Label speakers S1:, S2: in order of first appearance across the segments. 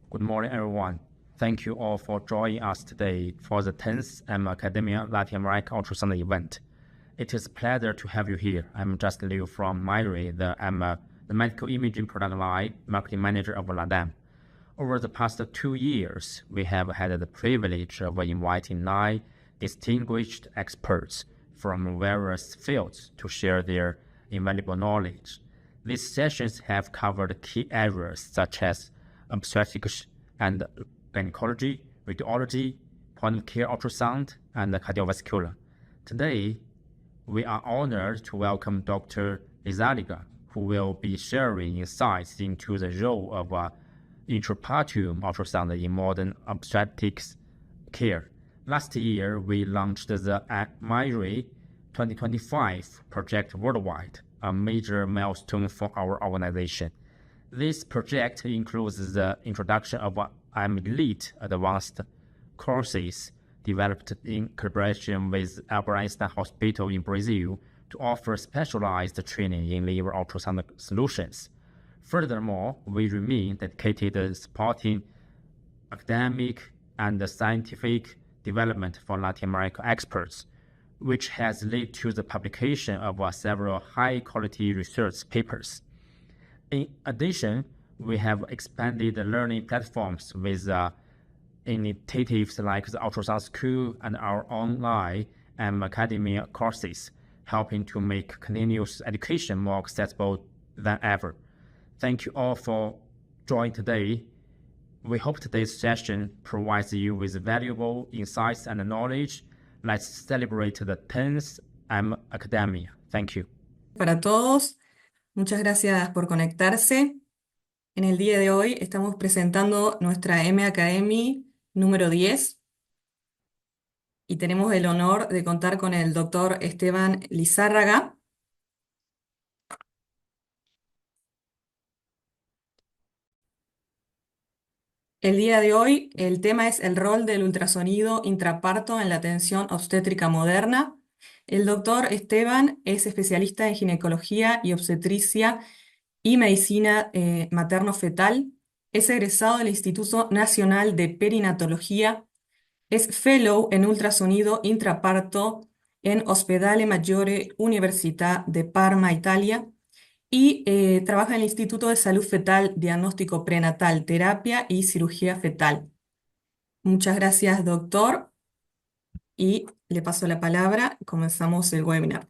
S1: Good morning, everyone. Thank you all for joining us today for the 10th Academia Latin America Ultrasound event. It is a pleasure to have you here. I'm Justin Liu from Myri, the medical imaging product line marketing manager of LATAM. Over the past 2 years, we have had the privilege of inviting 9 distinguished experts from various fields to share their invaluable knowledge. These sessions have covered key areas such as obstetrics and gynecology, radiology, point-of-care ultrasound, and cardiovascular. Today, we are honored to welcome Dr. Lizaldiga, who will be sharing insights into the role of intrapartum ultrasound in modern obstetrics care. Last year, we launched the Myri 2025 project worldwide, a major milestone for our organization. This project includes the introduction of Elite advanced courses developed in collaboration with Albert Einstein Hospital in Brazil to offer specialized training in liver ultrasound solutions. Furthermore, we remain dedicated to supporting academic and scientific development for Latin American experts, which has led to the publication of several high-quality research papers. In addition, we have expanded the learning platforms with initiatives like the Ultrasound School and our online academia courses, helping to make continuous education more accessible than ever. Thank you all for joining today. We hope today's session provides you with valuable insights and knowledge. Let's celebrate the 10th Academia. Thank you.
S2: Para todos, muchas gracias por conectarse. En el día de hoy estamos presentando nuestra M Academy número 10 y tenemos el honor de contar con el doctor Esteban Lizárraga. El día de hoy el tema es el rol del ultrasonido intraparto en la atención obstétrica moderna. El doctor Esteban es especialista en ginecología y obstetricia y medicina materno-fetal. Es egresado del Instituto Nacional de Perinatología. Es fellow en ultrasonido intraparto en Ospedale Maggiore Università de Parma, Italia. Y trabaja en el Instituto de Salud Fetal, Diagnóstico Prenatal, Terapia y Cirugía Fetal. Muchas gracias, doctor. Y le paso la palabra. Comenzamos el webinar.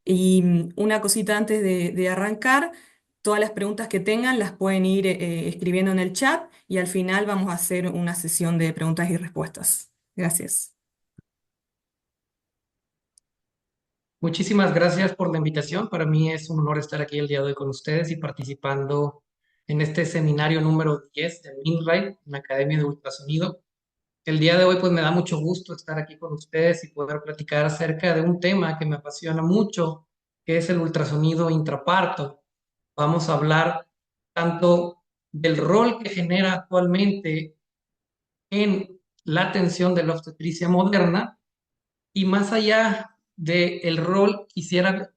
S2: Y una cosita antes de arrancar. Todas las preguntas que tengan las pueden ir escribiendo en el chat y al final vamos a hacer una sesión de preguntas y respuestas. Gracias.
S3: Muchísimas gracias por la invitación. Para mí es un honor estar aquí el día de hoy con ustedes y participando en este seminario número 10 de MinRay, la Academia de Ultrasonido. El día de hoy pues me da mucho gusto estar aquí con ustedes y poder platicar acerca de un tema que me apasiona mucho, que es el ultrasonido intraparto. Vamos a hablar tanto del rol que genera actualmente en la atención de la obstetricia moderna y más allá del rol, quisiera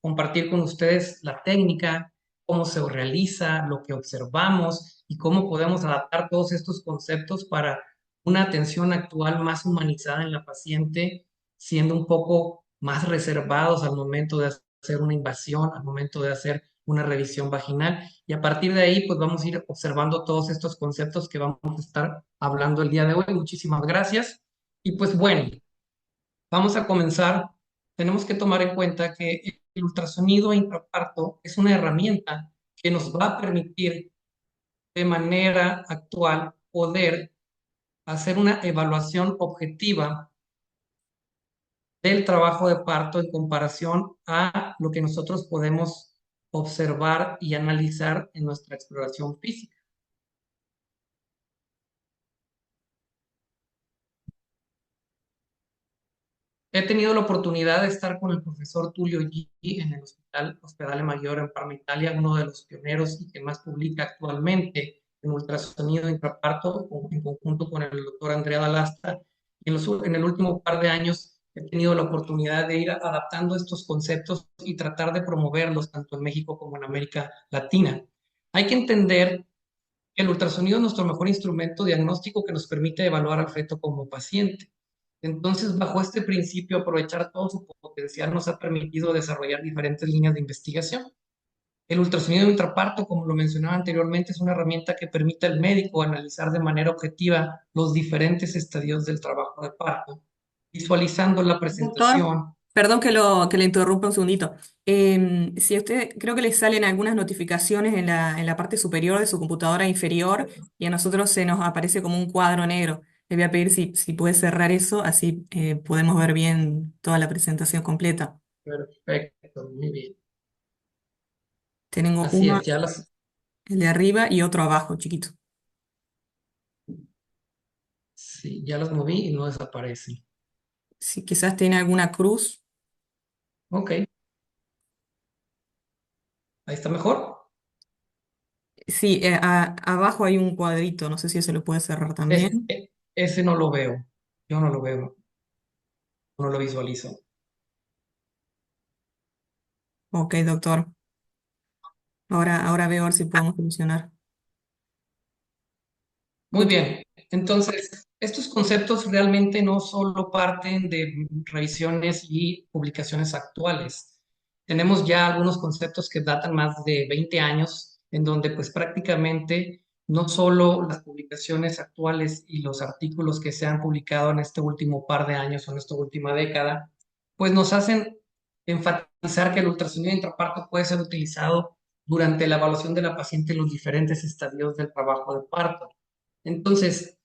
S3: compartir con ustedes la técnica, cómo se realiza, lo que observamos y cómo podemos adaptar todos estos conceptos para una atención actual más humanizada en la paciente, siendo un poco más reservados al momento de hacer una invasión, al momento de hacer una revisión vaginal. Y a partir de ahí, pues vamos a ir observando todos estos conceptos que vamos a estar hablando el día de hoy. Muchísimas gracias. Y pues bueno, vamos a comenzar. Tenemos que tomar en cuenta que el ultrasonido intraparto es una herramienta que nos va a permitir de manera actual poder hacer una evaluación objetiva del trabajo de parto en comparación a lo que nosotros podemos observar y analizar en nuestra exploración física. He tenido la oportunidad de estar con el profesor Tulio G en el Ospedale Maggiore en Parma, Italia, uno de los pioneros y que más publica actualmente en ultrasonido intraparto, en conjunto con el doctor Andrea D'Alastra. En el último par de años he tenido la oportunidad de ir adaptando estos conceptos y tratar de promoverlos tanto en México como en América Latina. Hay que entender El ultrasonido es nuestro mejor instrumento diagnóstico que nos permite evaluar al feto como paciente. Entonces, bajo este principio, aprovechar todo su potencial nos ha permitido desarrollar diferentes líneas de investigación. El ultrasonido de ultraparto, como lo mencionaba anteriormente, es una herramienta que permite al médico analizar de manera objetiva los diferentes estadios del trabajo de parto, visualizando la
S2: Doctor,
S3: presentación.
S2: perdón que le interrumpa un segundito. Si a usted, creo que le salen algunas notificaciones en la parte superior de su computadora inferior y a nosotros se nos aparece como un cuadro negro. Le voy a pedir si puede cerrar eso, así podemos ver bien toda la presentación completa.
S3: Perfecto, muy bien.
S2: Tengo
S3: Así
S2: uno,
S3: es, ya las,
S2: el de arriba y otro abajo, chiquito.
S3: sí, ya las moví y no desaparecen.
S2: Si quizás tiene alguna cruz.
S3: Ok, ahí está mejor.
S2: Sí, abajo hay un cuadrito, no sé si se lo puede cerrar también.
S3: Ese no lo veo. Yo no lo veo, no lo visualizo.
S2: Ok, doctor. Ahora veo a ver si podemos solucionar.
S3: Muy bien. Entonces, estos conceptos realmente no solo parten de revisiones y publicaciones actuales. Tenemos ya algunos conceptos que datan más de 20 años, en donde pues prácticamente no solo las publicaciones actuales y los artículos que se han publicado en este último par de años o en esta última década, pues nos hacen enfatizar que el ultrasonido intraparto puede ser utilizado durante la evaluación de la paciente en los diferentes estadios del trabajo de parto. Entonces,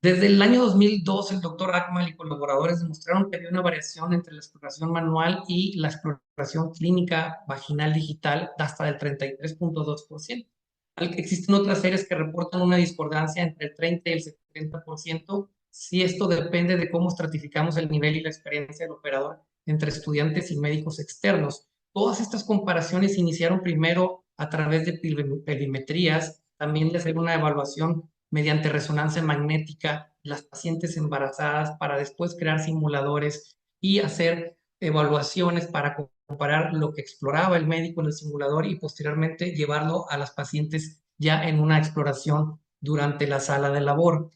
S3: desde el año 2002, el doctor Ackman y colaboradores demostraron que había una variación entre la exploración manual y la exploración clínica vaginal digital de hasta del 33,2%. Al que existen otras series que reportan una discordancia entre el 30 y el 70%, si esto depende de cómo estratificamos el nivel y la experiencia del operador entre estudiantes y médicos externos. Todas estas comparaciones iniciaron primero a través de perimetrías, también de hacer una evaluación mediante resonancia magnética las pacientes embarazadas para después crear simuladores y hacer evaluaciones para comparar lo que exploraba el médico en el simulador y posteriormente llevarlo a las pacientes ya en una exploración durante la sala de labor.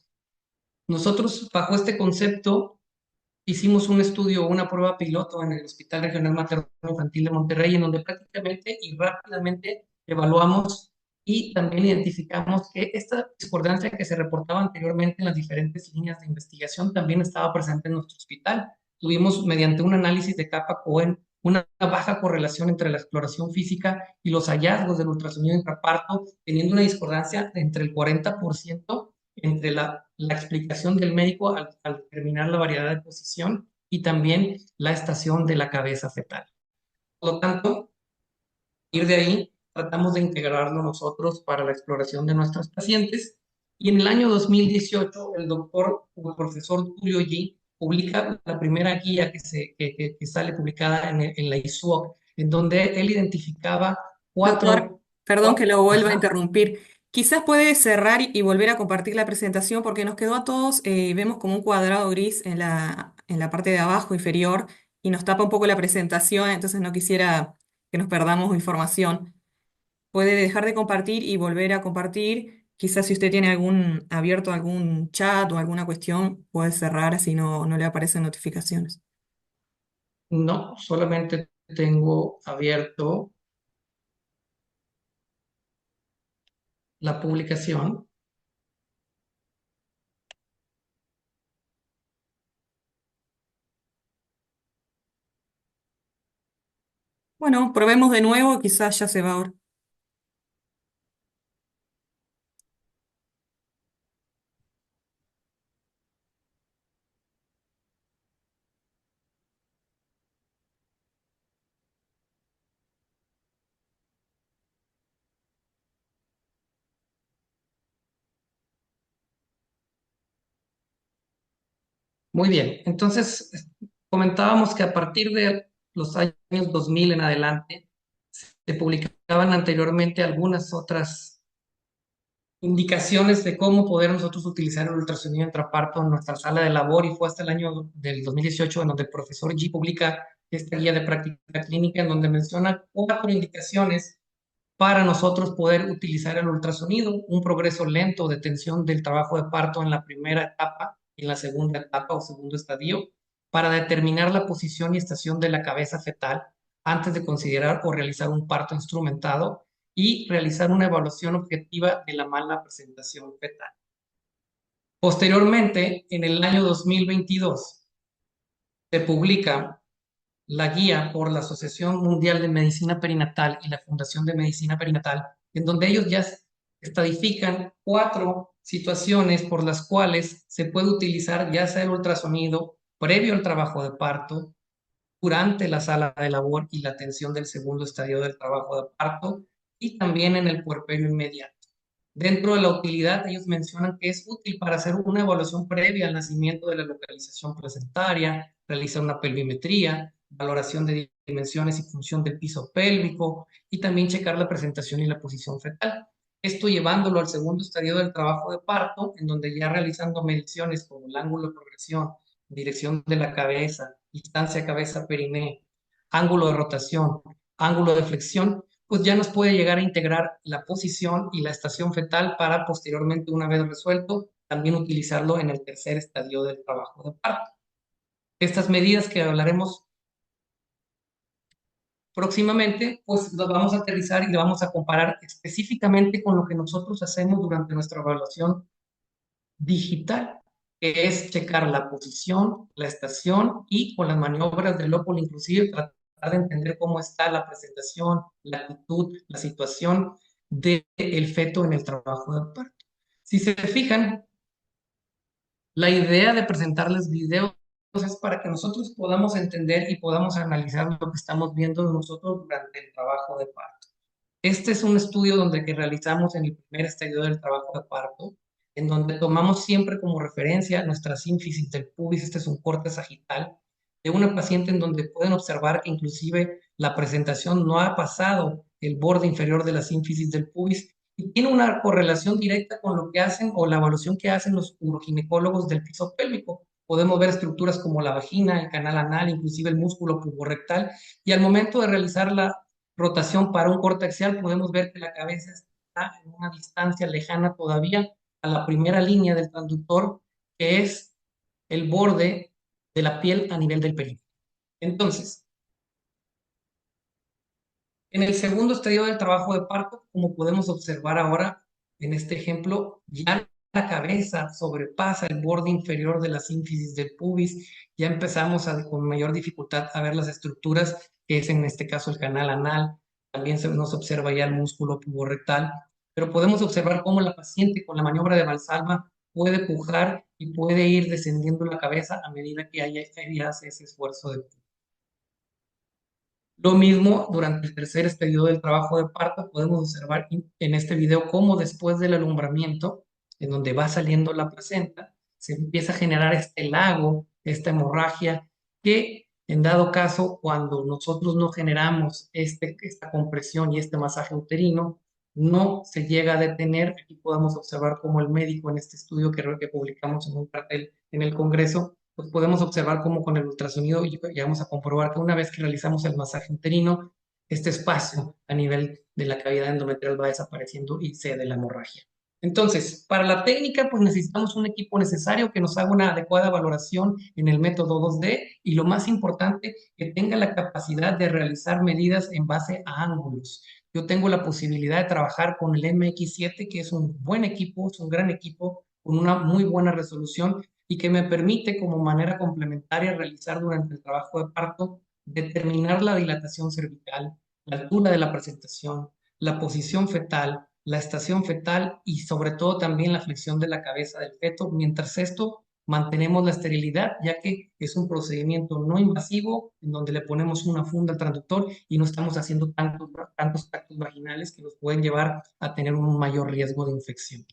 S3: Nosotros, bajo este concepto, hicimos un estudio, una prueba piloto en el Hospital Regional Materno Infantil de Monterrey, en donde prácticamente y rápidamente evaluamos y también identificamos que esta discordancia que se reportaba anteriormente en las diferentes líneas de investigación también estaba presente en nuestro hospital. Tuvimos, mediante un análisis de capa Cohen, una baja correlación entre la exploración física y los hallazgos del ultrasonido intraparto, teniendo una discordancia de entre el 40% entre la explicación del médico al determinar la variedad de posición y también la estación de la cabeza fetal. Por lo tanto, ir de ahí, tratamos de integrarlo nosotros para la exploración de nuestros pacientes. Y en el año 2018, el doctor o el profesor Tulio G publica la primera guía que sale publicada en la ISUOC, en donde él identificaba
S2: Doctor,
S3: cuatro,
S2: perdón que
S3: cuatro,
S2: lo vuelva a
S3: ajá,
S2: interrumpir. Quizás puede cerrar y volver a compartir la presentación porque nos quedó a todos, vemos como un cuadrado gris en la parte de abajo inferior y nos tapa un poco la presentación, entonces no quisiera que nos perdamos información. Puede dejar de compartir y volver a compartir. Quizás si usted tiene abierto algún chat o alguna cuestión, puede cerrar así no le aparecen notificaciones.
S3: no, solamente tengo abierto la publicación.
S2: Bueno, probemos de nuevo, quizás ya se va ahora.
S3: Muy bien, entonces comentábamos que a partir de los años 2000 en adelante se publicaban anteriormente algunas otras indicaciones de cómo poder nosotros utilizar el ultrasonido intraparto en nuestra sala de labor y fue hasta el año del 2018 en donde el profesor G publica esta guía de práctica clínica en donde menciona cuatro indicaciones para nosotros poder utilizar el ultrasonido, un progreso lento de tensión del trabajo de parto en la primera etapa y en la segunda etapa o segundo estadio, para determinar la posición y estación de la cabeza fetal antes de considerar o realizar un parto instrumentado y realizar una evaluación objetiva de la mala presentación fetal. Posteriormente, en el año 2022, se publica la guía por la Asociación Mundial de Medicina Perinatal y la Fundación de Medicina Perinatal, en donde ellos ya estadifican 4 situaciones por las cuales se puede utilizar ya sea el ultrasonido previo al trabajo de parto, durante la sala de labor y la atención del segundo estadio del trabajo de parto y también en el puerperio inmediato. Dentro de la utilidad, ellos mencionan que es útil para hacer una evaluación previa al nacimiento de la localización placentaria, realizar una pelvimetría, valoración de dimensiones y función del piso pélvico y también checar la presentación y la posición fetal. Esto llevándolo al segundo estadio del trabajo de parto, en donde ya realizando mediciones como el ángulo de progresión, dirección de la cabeza, distancia cabeza-periné, ángulo de rotación, ángulo de flexión, pues ya nos puede llegar a integrar la posición y la estación fetal para posteriormente, una vez resuelto, también utilizarlo en el tercer estadio del trabajo de parto. Estas medidas que hablaremos próximamente, pues las vamos a aterrizar y las vamos a comparar específicamente con lo que nosotros hacemos durante nuestra evaluación digital, que es checar la posición, la estación y con las maniobras del óculo inclusive tratar de entender cómo está la presentación, la actitud, la situación del feto en el trabajo de parto. Si se fijan, la idea de presentarles videos es para que nosotros podamos entender y podamos analizar lo que estamos viendo nosotros durante el trabajo de parto. Este es un estudio que realizamos en el primer estadio del trabajo de parto, en donde tomamos siempre como referencia nuestra sínfisis del pubis. Este es un corte sagital de una paciente en donde pueden observar que inclusive la presentación no ha pasado el borde inferior de la sínfisis del pubis y tiene una correlación directa con lo que hacen o la evaluación que hacen los uroginecólogos del piso pélvico. Podemos ver estructuras como la vagina, el canal anal, inclusive el músculo puborectal, y al momento de realizar la rotación para un corte axial, podemos ver que la cabeza está en una distancia lejana todavía a la primera línea del transductor, que es el borde de la piel a nivel del períneo. Entonces, en el segundo estadio del trabajo de parto, como podemos observar ahora en este ejemplo, ya la cabeza sobrepasa el borde inferior de la sínfisis del pubis, ya empezamos con mayor dificultad a ver las estructuras, que es en este caso el canal anal, también nos observa ya el músculo puborectal, pero podemos observar cómo la paciente con la maniobra de Valsalva puede pujar y puede ir descendiendo la cabeza a medida que ella hace ese esfuerzo de pujar. Lo mismo durante el tercer estadio del trabajo de parto, podemos observar en este video cómo después del alumbramiento, en donde va saliendo la placenta, se empieza a generar este lago, esta hemorragia, que en dado caso, cuando nosotros no generamos esta compresión y este masaje uterino, no se llega a detener. Aquí podemos observar cómo el médico en este estudio que publicamos en un cartel en el Congreso, pues podemos observar cómo con el ultrasonido llegamos a comprobar que una vez que realizamos el masaje uterino, este espacio a nivel de la cavidad endometrial va desapareciendo y cede la hemorragia. Entonces, para la técnica, pues necesitamos un equipo necesario que nos haga una adecuada valoración en el método 2D y lo más importante, que tenga la capacidad de realizar medidas en base a ángulos. Yo tengo la posibilidad de trabajar con el MX7, que es un buen equipo, es un gran equipo con una muy buena resolución y que me permite como manera complementaria realizar durante el trabajo de parto, determinar la dilatación cervical, la altura de la presentación, la posición fetal, la estación fetal y sobre todo también la flexión de la cabeza del feto. Mientras esto, mantenemos la esterilidad, ya que es un procedimiento no invasivo en donde le ponemos una funda al transductor y no estamos haciendo tantos tactos vaginales que nos pueden llevar a tener un mayor riesgo de infección.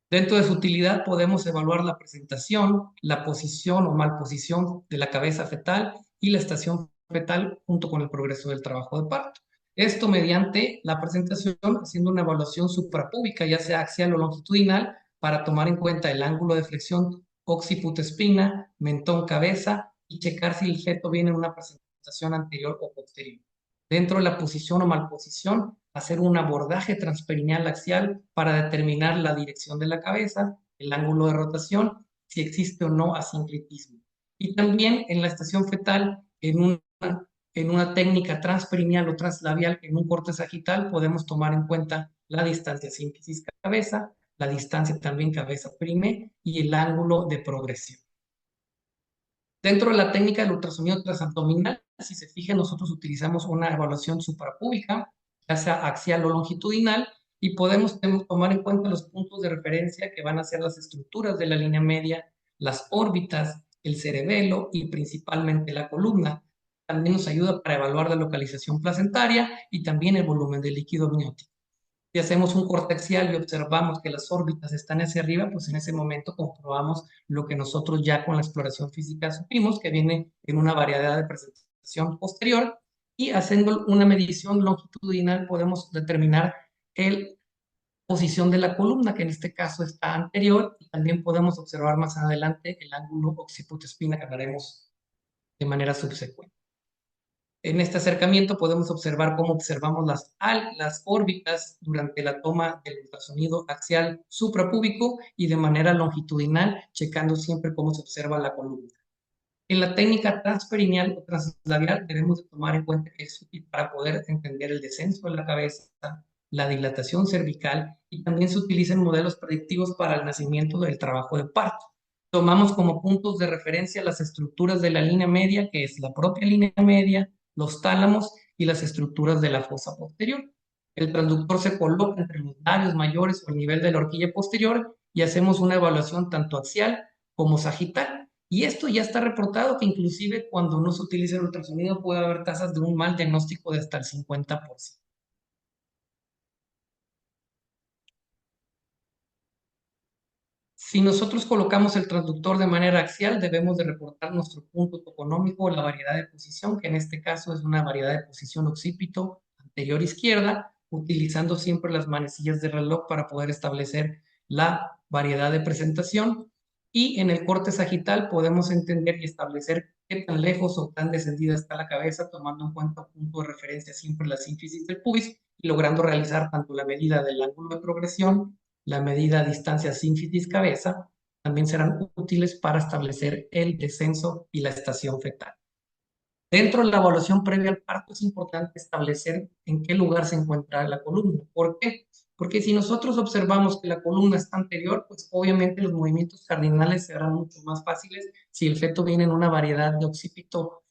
S3: Dentro de su utilidad podemos evaluar la presentación, la posición o malposición de la cabeza fetal y la estación fetal junto con el progreso del trabajo de parto. Esto mediante la presentación, haciendo una evaluación suprapúbica, ya sea axial o longitudinal, para tomar en cuenta el ángulo de flexión occiput-espina, mentón-cabeza y checar si el feto viene en una presentación anterior o posterior. Dentro de la posición o malposición, hacer un abordaje transperineal axial para determinar la dirección de la cabeza, el ángulo de rotación, si existe o no asincretismo. Y también en la estación fetal, en una técnica transperineal o translabial, en un corte sagital, podemos tomar en cuenta la distancia sínfisis-cabeza, la distancia también cabeza-perine y el ángulo de progresión. Dentro de la técnica del ultrasonido transabdominal, si se fijan, nosotros utilizamos una evaluación suprapúbica, ya sea axial o longitudinal, y podemos tomar en cuenta los puntos de referencia que van a ser las estructuras de la línea media, las órbitas, el cerebelo y principalmente la columna. También nos ayuda para evaluar la localización placentaria y también el volumen del líquido amniótico. Si hacemos un corte axial y observamos que las órbitas están hacia arriba, pues en ese momento comprobamos lo que nosotros ya con la exploración física supimos, que viene en una variedad de presentación posterior, y haciendo una medición longitudinal podemos determinar la posición de la columna, que en este caso está anterior, y también podemos observar más adelante el ángulo occiput-espina que hablaremos de manera subsecuente. En este acercamiento podemos observar cómo observamos las órbitas durante la toma del ultrasonido axial suprapúbico y de manera longitudinal, checando siempre cómo se observa la columna. En la técnica transperineal o translabial debemos de tomar en cuenta que es útil para poder entender el descenso de la cabeza, la dilatación cervical, y también se utilizan modelos predictivos para el nacimiento del trabajo de parto. Tomamos como puntos de referencia las estructuras de la línea media, que es la propia línea media, los tálamos y las estructuras de la fosa posterior. El transductor se coloca entre los labios mayores o el nivel de la horquilla posterior y hacemos una evaluación tanto axial como sagital. Y esto ya está reportado que inclusive cuando no se utiliza el ultrasonido puede haber tasas de un mal diagnóstico de hasta el 50%. Si nosotros colocamos el transductor de manera axial, debemos de reportar nuestro punto toponómico o la variedad de posición, que en este caso es una variedad de posición occipito anterior izquierda, utilizando siempre las manecillas de reloj para poder establecer la variedad de presentación. Y en el corte sagital podemos entender y establecer qué tan lejos o tan descendida está la cabeza, tomando en cuenta un punto de referencia siempre la sínfisis del pubis, y logrando realizar tanto la medida del ángulo de progresión, la medida distancia sínfisis-cabeza, también serán útiles para establecer el descenso y la estación fetal. Dentro de la evaluación previa al parto es importante establecer en qué lugar se encuentra la columna. ¿Por qué? Porque si nosotros observamos que la columna está anterior, pues obviamente los movimientos cardinales serán mucho más fáciles si el feto viene en una variedad de occipito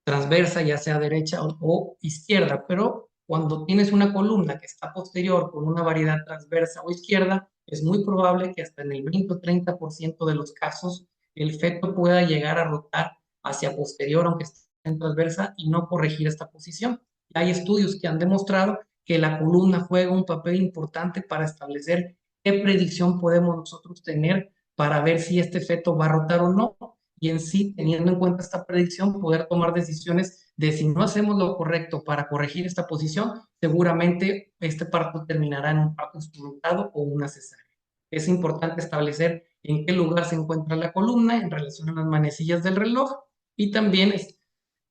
S3: transversa, ya sea derecha o izquierda, pero cuando tienes una columna que está posterior con una variedad transversa o izquierda, es muy probable que hasta en el 20 o 30% de los casos el feto pueda llegar a rotar hacia posterior, aunque esté en transversa, y no corregir esta posición. Hay estudios que han demostrado que la columna juega un papel importante para establecer qué predicción podemos nosotros tener para ver si este feto va a rotar o no, y en sí, teniendo en cuenta esta predicción, poder tomar decisiones de si no hacemos lo correcto para corregir esta posición, seguramente este parto terminará en un parto instrumentado o una cesárea. Es importante establecer en qué lugar se encuentra la columna en relación a las manecillas del reloj, y también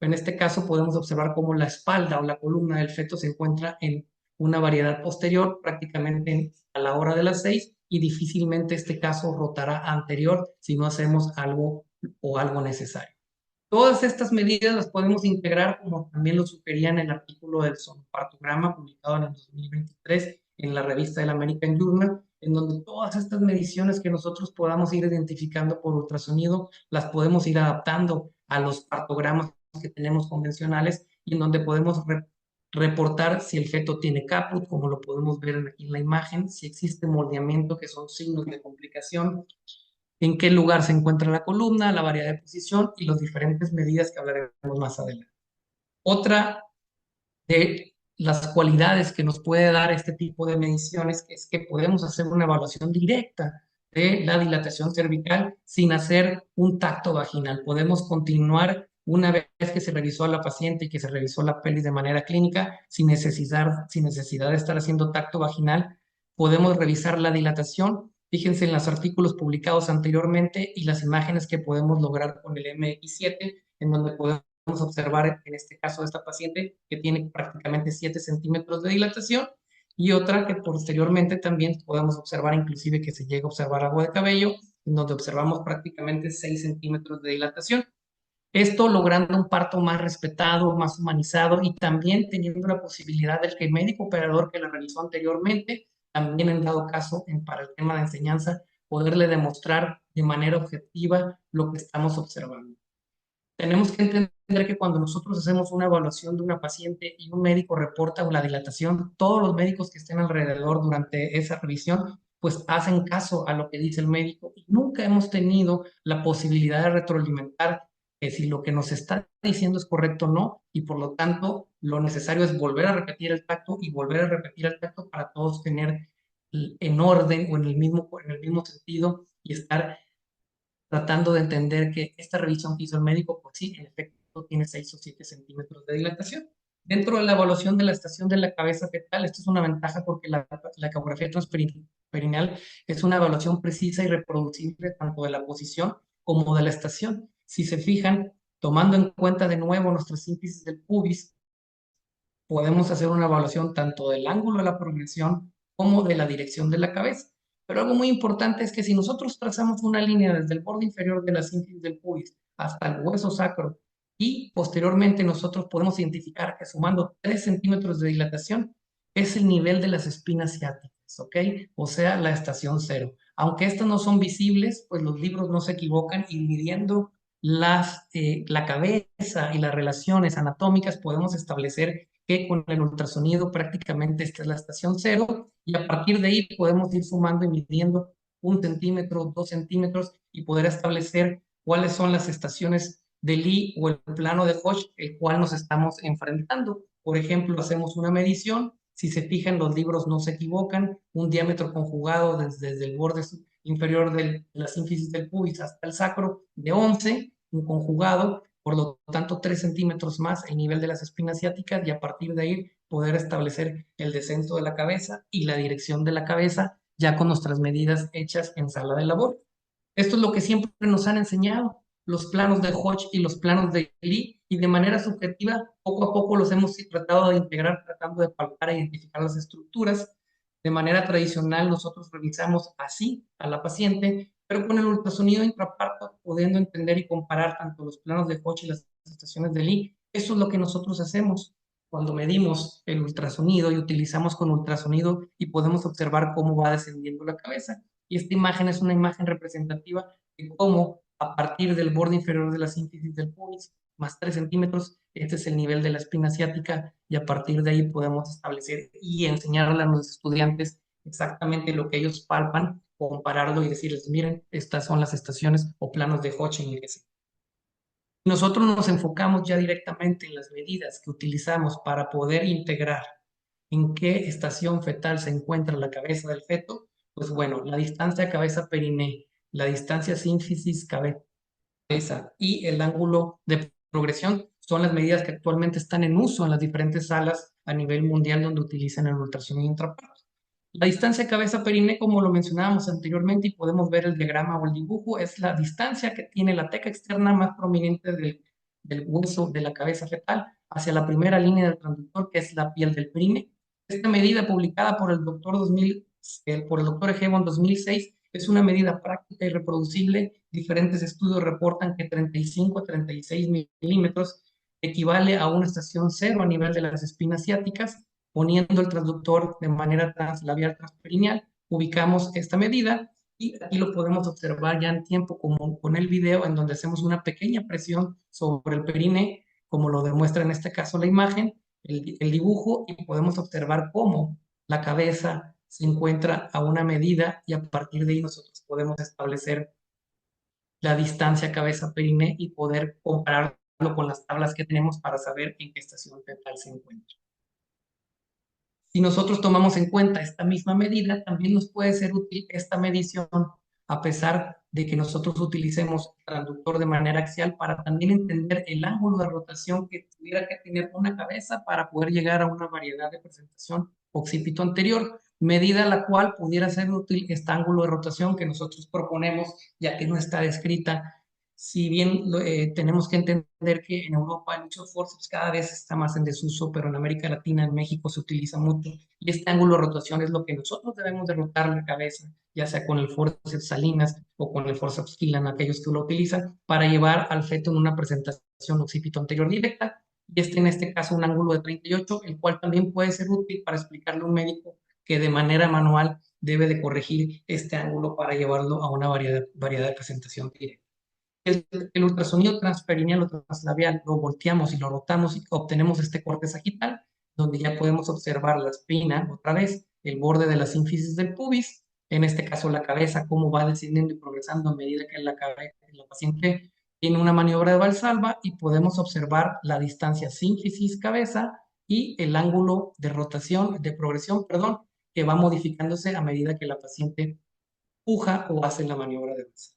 S3: en este caso podemos observar cómo la espalda o la columna del feto se encuentra en una variedad posterior, prácticamente a la hora de las 6, y difícilmente este caso rotará anterior si no hacemos algo necesario. Todas estas medidas las podemos integrar, como también lo sugería en el artículo del sonopartograma publicado en el 2023 en la revista del American Journal, en donde todas estas mediciones que nosotros podamos ir identificando por ultrasonido las podemos ir adaptando a los partogramas que tenemos convencionales, y en donde podemos reportar si el feto tiene caput, como lo podemos ver aquí en la imagen, si existe moldeamiento, que son signos de complicación, en qué lugar se encuentra la columna, la variedad de posición y las diferentes medidas que hablaremos más adelante. Otra de las cualidades que nos puede dar este tipo de mediciones es que podemos hacer una evaluación directa de la dilatación cervical sin hacer un tacto vaginal. Podemos continuar una vez que se revisó a la paciente y que se revisó la pelvis de manera clínica, sin necesidad de estar haciendo tacto vaginal. Podemos revisar la dilatación. Fíjense en los artículos publicados anteriormente y las imágenes que podemos lograr con el MX7, en donde podemos observar en este caso de esta paciente que tiene prácticamente 7 centímetros de dilatación, y otra que posteriormente también podemos observar, inclusive que se llega a observar agua de cabello, en donde observamos prácticamente 6 centímetros de dilatación. Esto logrando un parto más respetado, más humanizado, y también teniendo la posibilidad del que el médico operador que la realizó anteriormente, también en dado caso para el tema de enseñanza, poderle demostrar de manera objetiva lo que estamos observando. Tenemos que entender que cuando nosotros hacemos una evaluación de una paciente y un médico reporta la dilatación, todos los médicos que estén alrededor durante esa revisión, pues hacen caso a lo que dice el médico, y nunca hemos tenido la posibilidad de retroalimentar si lo que nos está diciendo es correcto o no, y por lo tanto lo necesario es volver a repetir el tacto y volver a repetir el tacto para todos tener en orden o en el mismo sentido, y estar tratando de entender que esta revisión que hizo el médico, pues sí, en efecto tiene 6 o 7 centímetros de dilatación. Dentro de la evaluación de la estación de la cabeza fetal, esto es una ventaja porque la ecografía transperineal es una evaluación precisa y reproducible tanto de la posición como de la estación. Si se fijan, tomando en cuenta de nuevo nuestras síntesis del pubis, podemos hacer una evaluación tanto del ángulo de la progresión como de la dirección de la cabeza. Pero algo muy importante es que si nosotros trazamos una línea desde el borde inferior de la síntesis del pubis hasta el hueso sacro, y posteriormente nosotros podemos identificar que sumando 3 centímetros de dilatación es el nivel de las espinas ciáticas, ¿ok? O sea, la estación 0. Aunque estas no son visibles, pues los libros no se equivocan, y midiendo la cabeza y las relaciones anatómicas podemos establecer que con el ultrasonido prácticamente esta es la estación 0, y a partir de ahí podemos ir sumando y midiendo 1 centímetro, 2 centímetros, y poder establecer cuáles son las estaciones de Lee o el plano de Hodge el cual nos estamos enfrentando. Por ejemplo, hacemos una medición, si se fijan los libros no se equivocan, un diámetro conjugado desde el borde inferior de la sínfisis del pubis hasta el sacro de 11, un conjugado, por lo tanto 3 centímetros más el nivel de las espinas ciáticas, y a partir de ahí poder establecer el descenso de la cabeza y la dirección de la cabeza ya con nuestras medidas hechas en sala de labor. Esto es lo que siempre nos han enseñado, los planos de Hodge y los planos de Lee, y de manera subjetiva poco a poco los hemos tratado de integrar, tratando de palpar e identificar las estructuras. De manera tradicional nosotros revisamos así a la paciente, pero con el ultrasonido intraparto, pudiendo entender y comparar tanto los planos de Hodge y las estaciones de Lee. Eso es lo que nosotros hacemos cuando medimos el ultrasonido y utilizamos con ultrasonido, y podemos observar cómo va descendiendo la cabeza. Y esta imagen es una imagen representativa de cómo a partir del borde inferior de la sínfisis del pubis, más 3 centímetros, este es el nivel de la espina ciática, y a partir de ahí podemos establecer y enseñarle a los estudiantes exactamente lo que ellos palpan, compararlo y decirles, miren, estas son las estaciones o planos de Hodge en el que se. Nosotros nos enfocamos ya directamente en las medidas que utilizamos para poder integrar en qué estación fetal se encuentra la cabeza del feto. Pues bueno, la distancia cabeza-periné, la distancia sínfisis cabeza y el ángulo de progresión son las medidas que actualmente están en uso en las diferentes salas a nivel mundial donde utilizan el ultrasonido intraparto. La distancia cabeza-periné, como lo mencionábamos anteriormente, y podemos ver el diagrama o el dibujo, es la distancia que tiene la teca externa más prominente del hueso de la cabeza fetal hacia la primera línea del transductor, que es la piel del perine. Esta medida, publicada por el doctor Egevo en 2006, es una medida práctica y reproducible. Diferentes estudios reportan que 35 a 36 milímetros equivale a una estación 0 a nivel de las espinas ciáticas. Poniendo el transductor de manera translabial transperineal, ubicamos esta medida, y aquí lo podemos observar ya en tiempo como con el video, en donde hacemos una pequeña presión sobre el perine, como lo demuestra en este caso la imagen, el dibujo, y podemos observar cómo la cabeza se encuentra a una medida, y a partir de ahí nosotros podemos establecer la distancia cabeza-perine y poder compararlo con las tablas que tenemos para saber en qué estación fetal se encuentra. Si nosotros tomamos en cuenta esta misma medida, también nos puede ser útil esta medición, a pesar de que nosotros utilicemos el transductor de manera axial, para también entender el ángulo de rotación que tuviera que tener una cabeza para poder llegar a una variedad de presentación occipito anterior, medida la cual pudiera ser útil este ángulo de rotación que nosotros proponemos, ya que no está descrita Si bien tenemos que entender que en Europa el uso de forceps cada vez está más en desuso, pero en América Latina, en México se utiliza mucho. Y este ángulo de rotación es lo que nosotros debemos de rotar la cabeza, ya sea con el forceps Salinas o con el forceps Phelan, aquellos que lo utilizan, para llevar al feto en una presentación occipito anterior directa. Y en este caso, un ángulo de 38, el cual también puede ser útil para explicarle a un médico que de manera manual debe de corregir este ángulo para llevarlo a una variedad de presentación directa. El ultrasonido transperineal o translabial lo volteamos y lo rotamos y obtenemos este corte sagital, donde ya podemos observar la espina, otra vez, el borde de la sínfisis del pubis, en este caso la cabeza, cómo va descendiendo y progresando a medida que la paciente tiene una maniobra de Valsalva, y podemos observar la distancia sínfisis-cabeza y el ángulo de rotación, de progresión, perdón, que va modificándose a medida que la paciente puja o hace la maniobra de Valsalva.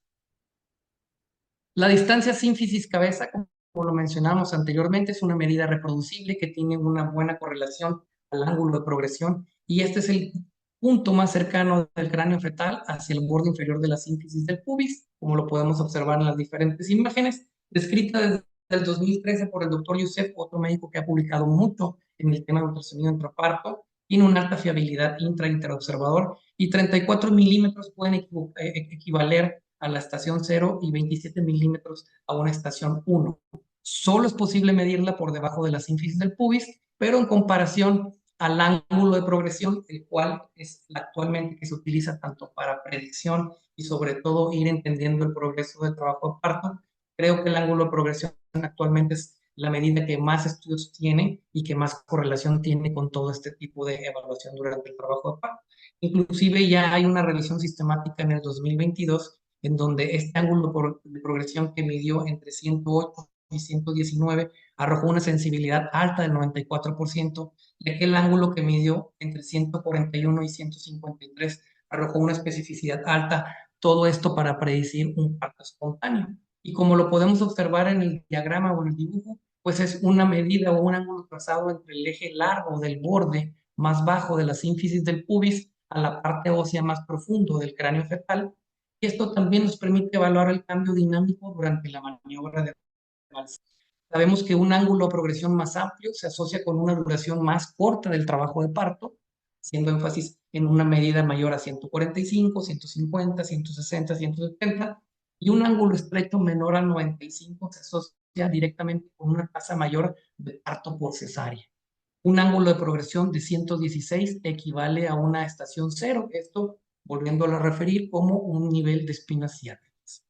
S3: La distancia sínfisis-cabeza, como lo mencionamos anteriormente, es una medida reproducible que tiene una buena correlación al ángulo de progresión, y este es el punto más cercano del cráneo fetal hacia el borde inferior de la sínfisis del pubis, como lo podemos observar en las diferentes imágenes, descrita desde el 2013 por el doctor Youssef, otro médico que ha publicado mucho en el tema de ultrasonido intraparto. Tiene una alta fiabilidad intraobservador, y 34 milímetros pueden equivaler a la estación 0 y 27 milímetros a una estación 1. Solo es posible medirla por debajo de la sínfisis del pubis, pero en comparación al ángulo de progresión, el cual es actualmente que se utiliza tanto para predicción y sobre todo ir entendiendo el progreso del trabajo de parto, creo que el ángulo de progresión actualmente es la medida que más estudios tiene y que más correlación tiene con todo este tipo de evaluación durante el trabajo de parto. Inclusive ya hay una revisión sistemática en el 2022 en donde este ángulo de progresión que midió entre 108 y 119 arrojó una sensibilidad alta del 94%, y aquel ángulo que midió entre 141 y 153 arrojó una especificidad alta, todo esto para predecir un parto espontáneo. Y como lo podemos observar en el diagrama o en el dibujo, pues es una medida o un ángulo trazado entre el eje largo del borde más bajo de la sínfisis del pubis a la parte ósea más profundo del cráneo fetal, y esto también nos permite evaluar el cambio dinámico durante la maniobra de Valsalva. Sabemos que un ángulo de progresión más amplio se asocia con una duración más corta del trabajo de parto, haciendo énfasis en una medida mayor a 145, 150, 160, 170, y un ángulo estrecho menor a 95 se asocia directamente con una tasa mayor de parto por cesárea. Un ángulo de progresión de 116 equivale a una estación 0, esto volviéndolo a referir como un nivel de espinas ciáticas.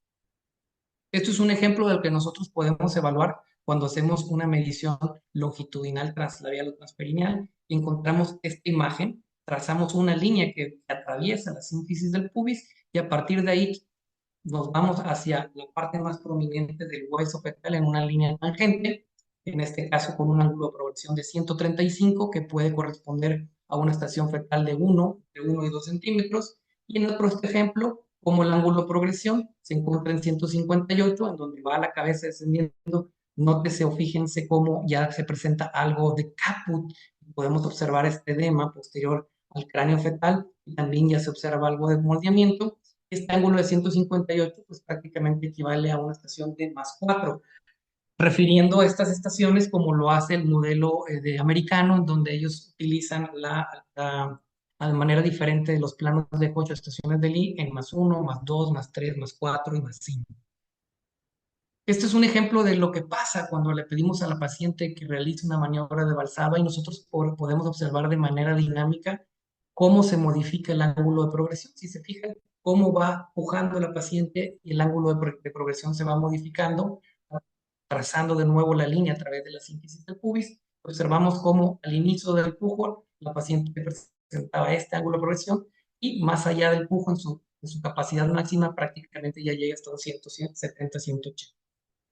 S3: Esto es un ejemplo de lo que nosotros podemos evaluar cuando hacemos una medición longitudinal translabial o transperineal y encontramos esta imagen, trazamos una línea que atraviesa la sínfisis del pubis, y a partir de ahí nos vamos hacia la parte más prominente del hueso fetal en una línea tangente, en este caso con un ángulo de progresión de 135 que puede corresponder a una estación fetal de 1 y 2 centímetros, y en otro ejemplo, como el ángulo de progresión se encuentra en 158, en donde va la cabeza descendiendo. Nótese o fíjense cómo ya se presenta algo de caput, podemos observar este edema posterior al cráneo fetal, y también ya se observa algo de moldeamiento. Este ángulo de 158 pues prácticamente equivale a una estación de +4, refiriendo a estas estaciones como lo hace el modelo de americano, en donde ellos utilizan la manera diferente de los planos de 8 estaciones de Lee en +1, +2, +3, +4 y +5. Este es un ejemplo de lo que pasa cuando le pedimos a la paciente que realice una maniobra de Valsalva, y nosotros podemos observar de manera dinámica cómo se modifica el ángulo de progresión. Si se fijan, cómo va pujando la paciente y el ángulo de progresión se va modificando, trazando de nuevo la línea a través de la sínfisis del pubis. Observamos cómo al inicio del pujo la paciente presentaba este ángulo de progresión, y más allá del pujo en su capacidad máxima prácticamente ya llega hasta un 170, 180.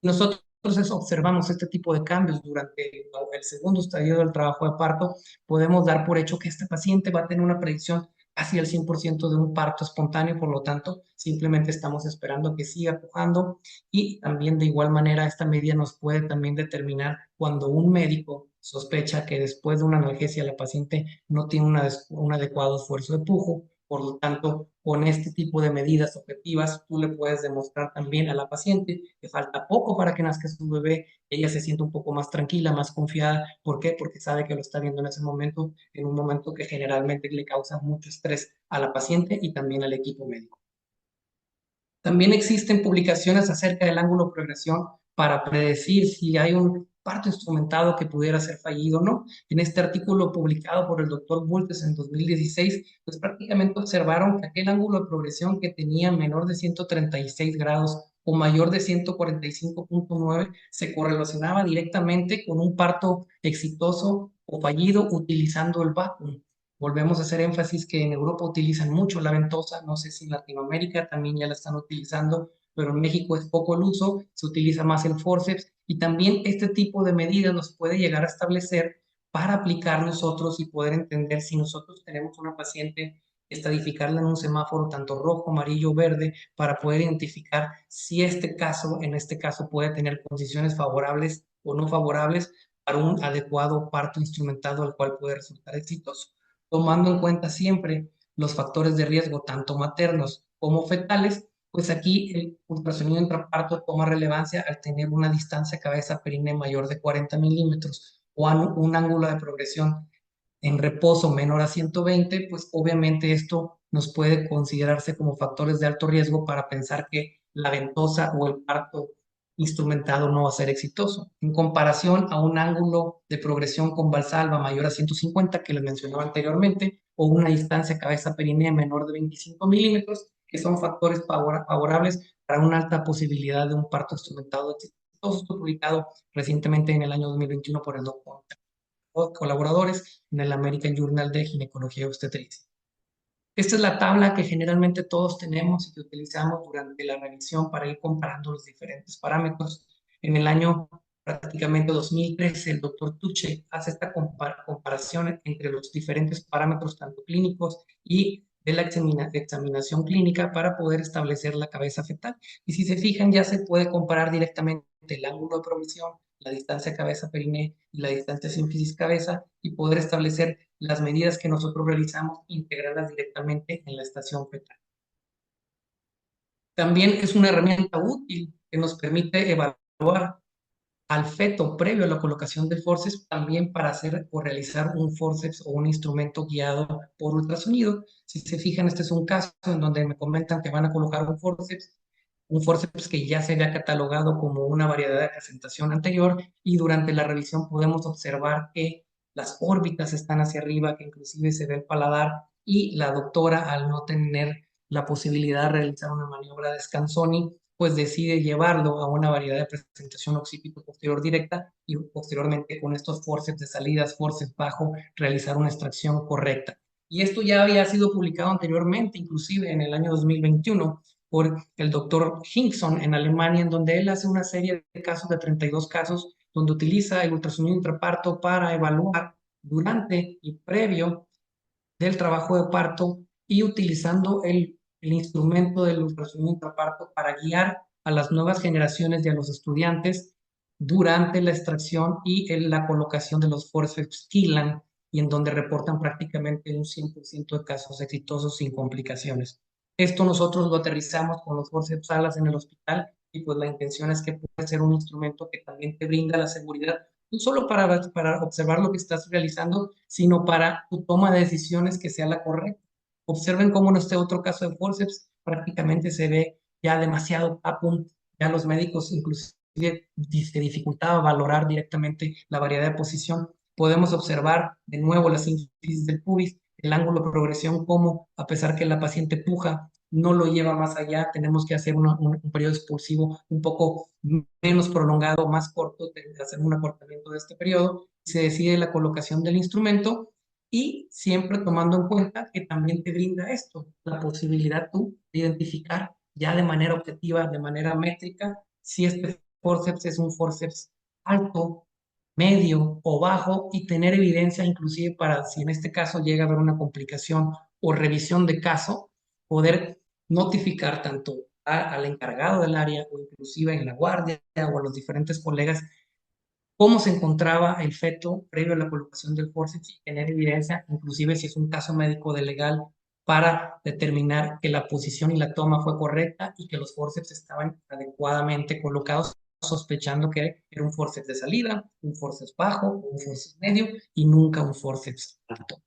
S3: Nosotros observamos este tipo de cambios durante el segundo estadio del trabajo de parto, podemos dar por hecho que este paciente va a tener una predicción casi al 100% de un parto espontáneo, por lo tanto, simplemente estamos esperando que siga pujando, y también de igual manera esta medida nos puede también determinar cuando un médico sospecha que después de una analgesia la paciente no tiene un adecuado esfuerzo de pujo, Por lo tanto, con este tipo de medidas objetivas, tú le puedes demostrar también a la paciente que falta poco para que nazca su bebé, ella se siente un poco más tranquila, más confiada. ¿Por qué? Porque sabe que lo está viendo en ese momento, en un momento que generalmente le causa mucho estrés a la paciente y también al equipo médico. También existen publicaciones acerca del ángulo de progresión para predecir si hay un parto instrumentado que pudiera ser fallido o no. En este artículo publicado por el doctor Bultes en 2016, pues prácticamente observaron que aquel ángulo de progresión que tenía menor de 136 grados o mayor de 145.9 se correlacionaba directamente con un parto exitoso o fallido utilizando el vacuum. Volvemos a hacer énfasis que en Europa utilizan mucho la ventosa, no sé si en Latinoamérica también ya la están utilizando, pero en México es poco el uso, se utiliza más el forceps y también este tipo de medidas nos puede llegar a establecer para aplicar nosotros y poder entender si nosotros tenemos una paciente, estadificarla en un semáforo tanto rojo, amarillo, verde, para poder identificar si en este caso puede tener condiciones favorables o no favorables para un adecuado parto instrumentado al cual puede resultar exitoso, tomando en cuenta siempre los factores de riesgo, tanto maternos como fetales. Pues aquí el ultrasonido intraparto toma relevancia al tener una distancia cabeza-perine mayor de 40 milímetros o un ángulo de progresión en reposo menor a 120, pues obviamente esto nos puede considerarse como factores de alto riesgo para pensar que la ventosa o el parto instrumentado no va a ser exitoso. En comparación a un ángulo de progresión con valsalva mayor a 150 que les mencionaba anteriormente, o una distancia cabeza-perinea menor de 25 milímetros, que son factores favorables para una alta posibilidad de un parto instrumentado exitoso. Esto publicado recientemente en el año 2021 por el doctor colaboradores en el American Journal de Ginecología y Obstetricia. Esta es la tabla que generalmente todos tenemos y que utilizamos durante la revisión para ir comparando los diferentes parámetros. En el año prácticamente 2013, el doctor Tuche hace esta comparación entre los diferentes parámetros, tanto clínicos y de la examinación clínica, para poder establecer la cabeza fetal. Y si se fijan, ya se puede comparar directamente el ángulo de progresión, la distancia cabeza-periné y la distancia sínfisis-cabeza, y poder establecer las medidas que nosotros realizamos, integrarlas directamente en la estación fetal. También es una herramienta útil que nos permite evaluar al feto previo a la colocación del forceps, también para hacer o realizar un forceps o un instrumento guiado por ultrasonido. Si se fijan, este es un caso en donde me comentan que van a colocar un forceps que ya se había catalogado como una variedad de presentación anterior, y durante la revisión podemos observar que las órbitas están hacia arriba, que inclusive se ve el paladar, y la doctora, al no tener la posibilidad de realizar una maniobra de Scansoni, pues decide llevarlo a una variedad de presentación occipito posterior directa, y posteriormente con estos forceps de salidas, forceps bajo, realizar una extracción correcta. Y esto ya había sido publicado anteriormente, inclusive en el año 2021, por el doctor Hinkson en Alemania, en donde él hace una serie de casos, de 32 casos, donde utiliza el ultrasonido intraparto para evaluar durante y previo del trabajo de parto, y utilizando el instrumento del ultrasonido intraparto para guiar a las nuevas generaciones y a los estudiantes durante la extracción y en la colocación de los forceps Killian, y en donde reportan prácticamente un 100% de casos exitosos sin complicaciones. Esto nosotros lo aterrizamos con los forceps alas en el hospital, y pues la intención es que pueda ser un instrumento que también te brinda la seguridad, no solo para observar lo que estás realizando, sino para tu toma de decisiones que sea la correcta. Observen cómo en este otro caso de forceps prácticamente se ve ya demasiado tapping, ya los médicos inclusive se dificultaba valorar directamente la variedad de posición. Podemos observar de nuevo la sínfisis del pubis, el ángulo de progresión, como a pesar que la paciente puja, no lo lleva más allá, tenemos que hacer un periodo expulsivo un poco menos prolongado, más corto, hacer un acortamiento de este periodo, se decide la colocación del instrumento, y siempre tomando en cuenta que también te brinda esto, la posibilidad tú de identificar ya de manera objetiva, de manera métrica, si este forceps es un forceps alto, medio o bajo, y tener evidencia inclusive para si en este caso llega a haber una complicación o revisión de caso, poder notificar tanto al encargado del área o inclusive en la guardia o a los diferentes colegas cómo se encontraba el feto previo a la colocación del forceps, y tener evidencia, inclusive si es un caso médico de legal para determinar que la posición y la toma fue correcta y que los forceps estaban adecuadamente colocados, sospechando que era un forceps de salida, un forceps bajo, un forceps medio y nunca un forceps alto.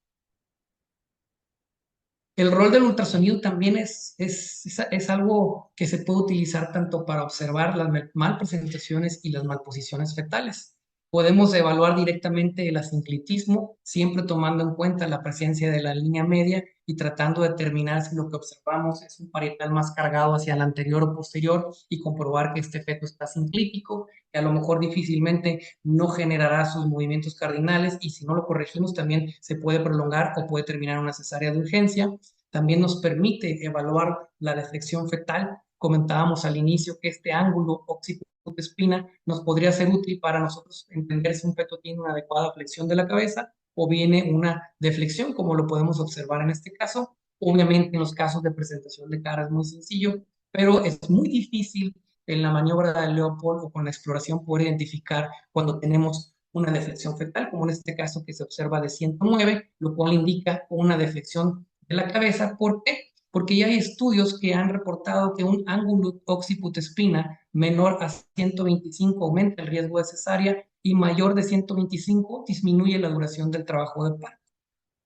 S3: El rol del ultrasonido también es algo que se puede utilizar tanto para observar las malpresentaciones y las malposiciones fetales. Podemos evaluar directamente el asinclitismo, siempre tomando en cuenta la presencia de la línea media y tratando de determinar si lo que observamos es un parietal más cargado hacia el anterior o posterior y comprobar que este feto está asinclítico, que a lo mejor difícilmente no generará sus movimientos cardinales y si no lo corregimos también se puede prolongar o puede terminar una cesárea de urgencia. También nos permite evaluar la deflexión fetal. Comentábamos al inicio que este ángulo occiput-espina nos podría ser útil para nosotros entender si un feto tiene una adecuada flexión de la cabeza o viene una deflexión, como lo podemos observar en este caso. Obviamente en los casos de presentación de cara es muy sencillo, pero es muy difícil en la maniobra de Leopold o con la exploración poder identificar cuando tenemos una deflexión fetal, como en este caso que se observa de 109, lo cual indica una deflexión de la cabeza. ¿Por qué? Porque ya hay estudios que han reportado que un ángulo occiput-espina menor a 125 aumenta el riesgo de cesárea y mayor de 125 disminuye la duración del trabajo de parto.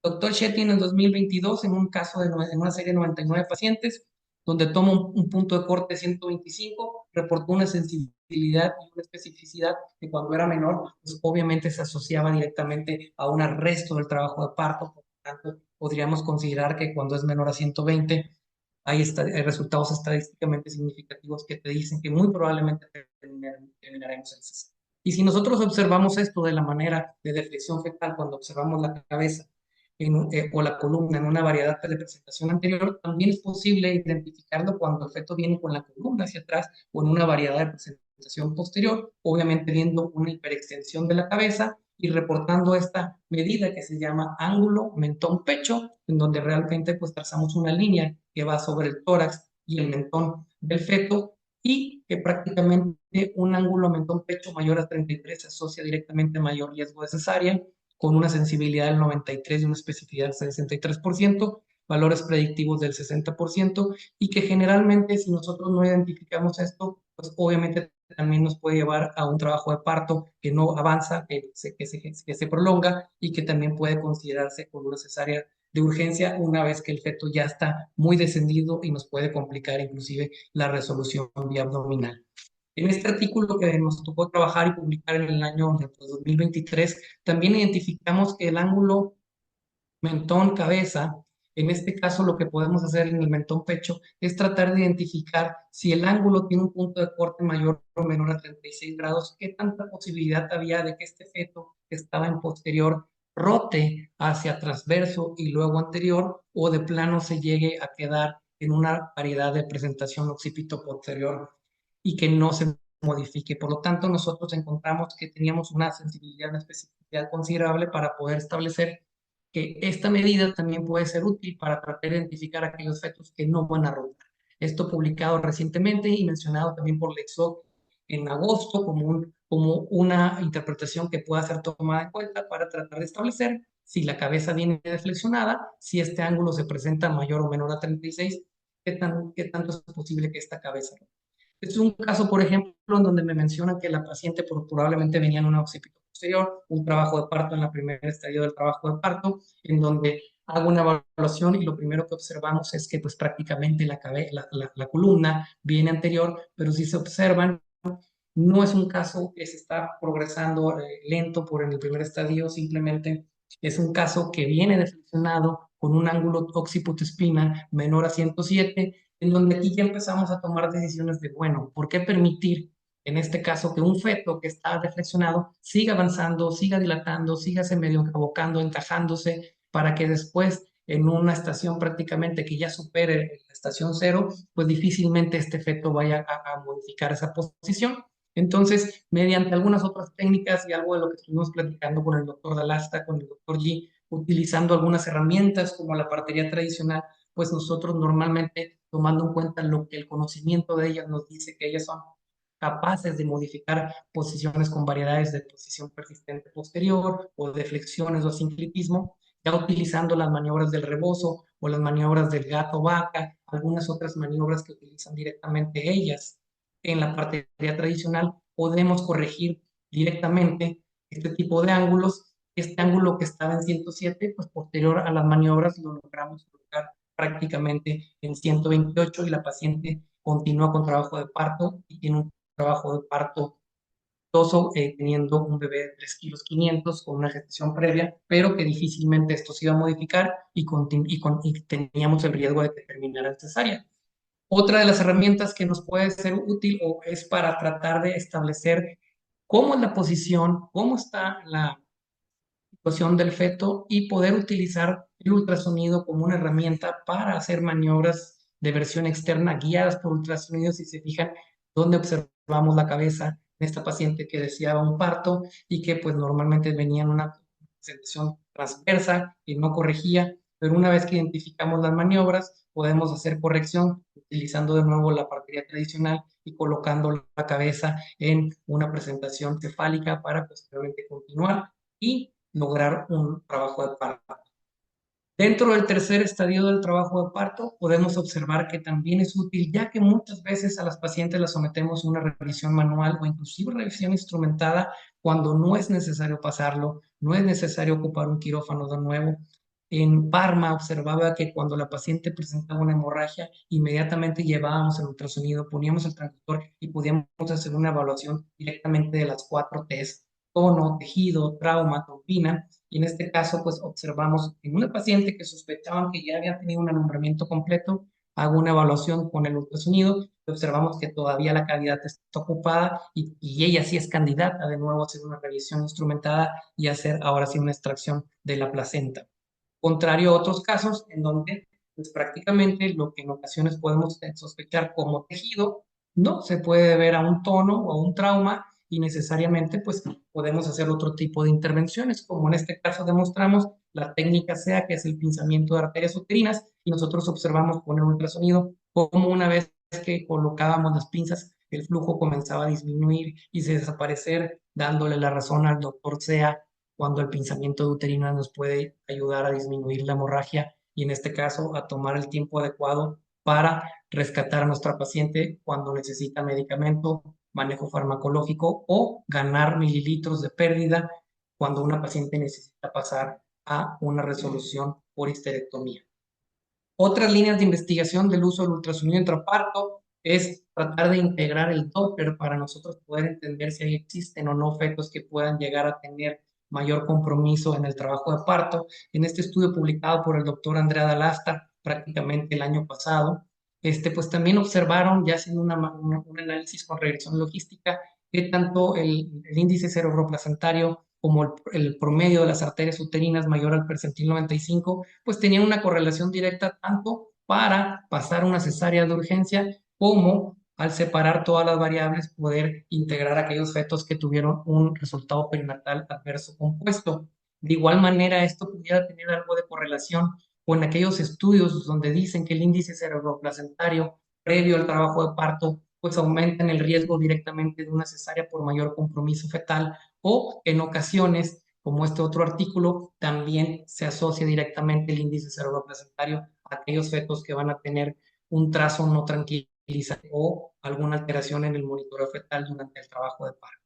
S3: Doctor Shetty en 2022, en un caso en una serie de 99 pacientes, donde toma un punto de corte de 125, reportó una sensibilidad y una especificidad que cuando era menor, pues obviamente se asociaba directamente a un arresto del trabajo de parto. Por lo tanto, podríamos considerar que cuando es menor a 120, hay resultados estadísticamente significativos que te dicen que muy probablemente terminaremos en cesárea. Y si nosotros observamos esto de la manera de deflexión fetal, cuando observamos la cabeza o la columna en una variedad de presentación anterior, también es posible identificarlo cuando el feto viene con la columna hacia atrás o en una variedad de presentación posterior, obviamente viendo una hiperextensión de la cabeza y reportando esta medida que se llama ángulo mentón-pecho, en donde realmente pues trazamos una línea que va sobre el tórax y el mentón del feto y que prácticamente un ángulo mentón-pecho mayor a 33 se asocia directamente a mayor riesgo de cesárea, con una sensibilidad del 93 y una especificidad del 63%, valores predictivos del 60%, y que generalmente si nosotros no identificamos esto, pues obviamente también nos puede llevar a un trabajo de parto que no avanza, que se prolonga y que también puede considerarse como una cesárea de urgencia una vez que el feto ya está muy descendido y nos puede complicar inclusive la resolución vía abdominal. En este artículo que nos tocó trabajar y publicar en el año 2023, también identificamos que el ángulo mentón-cabeza, en este caso lo que podemos hacer en el mentón-pecho es tratar de identificar si el ángulo tiene un punto de corte mayor o menor a 36 grados, qué tanta posibilidad había de que este feto que estaba en posterior rote hacia transverso y luego anterior o de plano se llegue a quedar en una variedad de presentación occipito posterior y que no se modifique. Por lo tanto, nosotros encontramos que teníamos una sensibilidad, una especificidad considerable para poder establecer que esta medida también puede ser útil para tratar de identificar aquellos fetos que no van a rotar. Esto publicado recientemente y mencionado también por Lexoc en agosto como una interpretación que pueda ser tomada en cuenta para tratar de establecer si la cabeza viene deflexionada, si este ángulo se presenta mayor o menor a 36, qué tanto es posible que esta cabeza rote. Este es un caso, por ejemplo, en donde me mencionan que la paciente probablemente venía en un occipito posterior, un trabajo de parto en la primera estadio del trabajo de parto, en donde hago una evaluación y lo primero que observamos es que pues prácticamente la columna viene anterior, pero si se observan, no es un caso que se está progresando lento por en el primer estadio, simplemente es un caso que viene deflexionado con un ángulo occiput-espina menor a 107, en donde aquí ya empezamos a tomar decisiones de, bueno, ¿por qué permitir en este caso que un feto que está deflexionado siga avanzando, siga dilatando, siga se medio abocando, encajándose, para que después en una estación prácticamente que ya supere la estación cero, pues difícilmente este feto vaya a modificar esa posición? Entonces, mediante algunas otras técnicas y algo de lo que estuvimos platicando con el doctor Dalasta, con el doctor G, utilizando algunas herramientas como la partería tradicional, pues nosotros normalmente, tomando en cuenta lo que el conocimiento de ellas nos dice que ellas son capaces de modificar posiciones con variedades de posición persistente posterior o de flexiones o sinclitismo, ya utilizando las maniobras del rebozo o las maniobras del gato-vaca, algunas otras maniobras que utilizan directamente ellas en la partería tradicional, podemos corregir directamente este tipo de ángulos. Este ángulo que estaba en 107, pues posterior a las maniobras lo logramos colocar prácticamente en 128 y la paciente continúa con trabajo de parto y tiene un trabajo de parto teniendo un bebé de 3,5 kilos con una gestación previa, pero que difícilmente esto se iba a modificar y teníamos el riesgo de que terminara en cesárea. Otra de las herramientas que nos puede ser útil o es para tratar de establecer cómo es la posición, cómo está la situación del feto y poder utilizar el ultrasonido como una herramienta para hacer maniobras de versión externa guiadas por ultrasonido. Si se fijan, donde observamos la cabeza de esta paciente que deseaba un parto y que pues normalmente venía en una presentación transversa y no corregía, pero una vez que identificamos las maniobras, podemos hacer corrección utilizando de nuevo la partería tradicional y colocando la cabeza en una presentación cefálica para posteriormente continuar y lograr un trabajo de parto. Dentro del tercer estadio del trabajo de parto, podemos observar que también es útil, ya que muchas veces a las pacientes las sometemos a una revisión manual o inclusive revisión instrumentada cuando no es necesario pasarlo, no es necesario ocupar un quirófano de nuevo. En Parma observaba que cuando la paciente presentaba una hemorragia, inmediatamente llevábamos el ultrasonido, poníamos el transductor y podíamos hacer una evaluación directamente de las 4 T's: tono, tejido, trauma, trombina. Y en este caso, pues observamos en una paciente que sospechaban que ya había tenido un alumbramiento completo, hago una evaluación con el ultrasonido y observamos que todavía la cavidad está ocupada y ella sí es candidata de nuevo a hacer una revisión instrumentada y hacer ahora sí una extracción de la placenta. Contrario a otros casos en donde pues prácticamente lo que en ocasiones podemos sospechar como tejido no se puede ver a un tono o a un trauma y necesariamente pues podemos hacer otro tipo de intervenciones, como en este caso demostramos la técnica SEA, que es el pinzamiento de arterias uterinas, y nosotros observamos con el ultrasonido como una vez que colocábamos las pinzas, el flujo comenzaba a disminuir y se desaparecer, dándole la razón al doctor SEA cuando el pinzamiento de uterina nos puede ayudar a disminuir la hemorragia y en este caso a tomar el tiempo adecuado para rescatar a nuestra paciente cuando necesita medicamento, manejo farmacológico o ganar mililitros de pérdida cuando una paciente necesita pasar a una resolución por histerectomía. Otras líneas de investigación del uso del ultrasonido intraparto es tratar de integrar el Doppler para nosotros poder entender si existen o no fetos que puedan llegar a tener mayor compromiso en el trabajo de parto. En este estudio publicado por el doctor Andrea Dalasta prácticamente el año pasado, pues también observaron, ya haciendo un análisis con regresión logística, que tanto el índice cerebroplacentario como el promedio de las arterias uterinas mayor al percentil 95, pues tenían una correlación directa tanto para pasar una cesárea de urgencia como al separar todas las variables poder integrar aquellos fetos que tuvieron un resultado perinatal adverso compuesto. De igual manera, esto pudiera tener algo de correlación con aquellos estudios donde dicen que el índice cerebroplacentario previo al trabajo de parto pues aumentan el riesgo directamente de una cesárea por mayor compromiso fetal o en ocasiones, como este otro artículo, también se asocia directamente el índice cerebroplacentario a aquellos fetos que van a tener un trazo no tranquilizante o alguna alteración en el monitoreo fetal durante el trabajo de parto.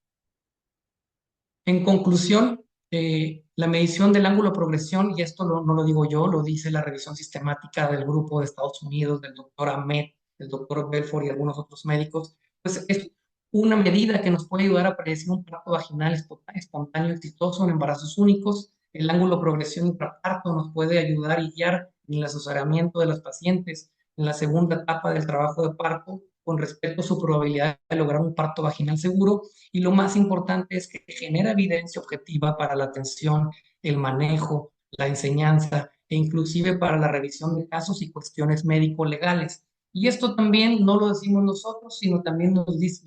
S3: En conclusión, la medición del ángulo de progresión, y esto no lo digo yo, lo dice la revisión sistemática del grupo de Estados Unidos, del doctor Ahmed, del doctor Belfort y algunos otros médicos, pues es una medida que nos puede ayudar a predecir un parto vaginal espontáneo exitoso en embarazos únicos. El ángulo de progresión intraparto nos puede ayudar y guiar en el asesoramiento de las pacientes en la segunda etapa del trabajo de parto con respecto a su probabilidad de lograr un parto vaginal seguro. Y lo más importante es que genera evidencia objetiva para la atención, el manejo, la enseñanza e inclusive para la revisión de casos y cuestiones médico-legales. Y esto también no lo decimos nosotros, sino también lo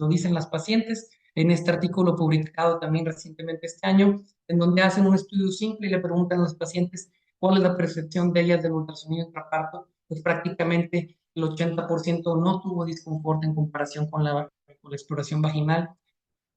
S3: dicen las pacientes en este artículo publicado también recientemente este año, en donde hacen un estudio simple y le preguntan a las pacientes cuál es la percepción de ellas del ultrasonido intraparto. Pues prácticamente el 80% no tuvo disconfort en comparación con la exploración vaginal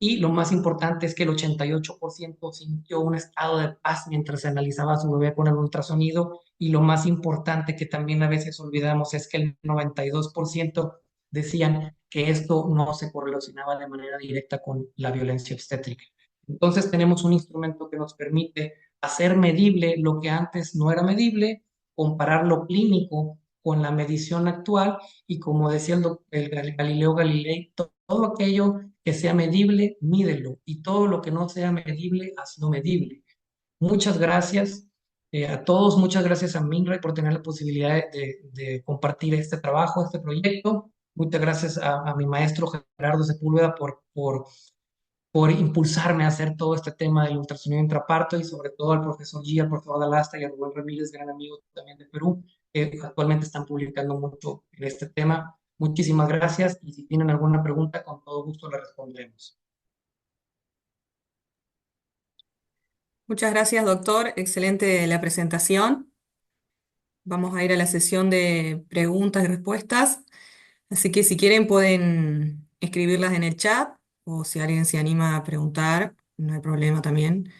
S3: y lo más importante es que el 88% sintió un estado de paz mientras se analizaba a su bebé con el ultrasonido, y lo más importante que también a veces olvidamos es que el 92% decían que esto no se correlacionaba de manera directa con la violencia obstétrica. Entonces tenemos un instrumento que nos permite hacer medible lo que antes no era medible, comparar lo clínico con la medición actual, y como decía el Galileo Galilei, todo aquello que sea medible, mídelo, y todo lo que no sea medible, hazlo medible. Muchas gracias a todos, muchas gracias a Minray por tener la posibilidad de compartir este trabajo, este proyecto. Muchas gracias a mi maestro Gerardo Sepúlveda por impulsarme a hacer todo este tema del ultrasonido intraparto, y sobre todo al profesor G, al profesor Dalasta y a Rubén Ramírez, gran amigo también de Perú, que actualmente están publicando mucho en este tema. Muchísimas gracias, y si tienen alguna pregunta, con todo gusto la responderemos.
S2: Muchas gracias, doctor. Excelente la presentación. Vamos a ir a la sesión de preguntas y respuestas. Así que si quieren pueden escribirlas en el chat o si alguien se anima a preguntar, no hay problema también.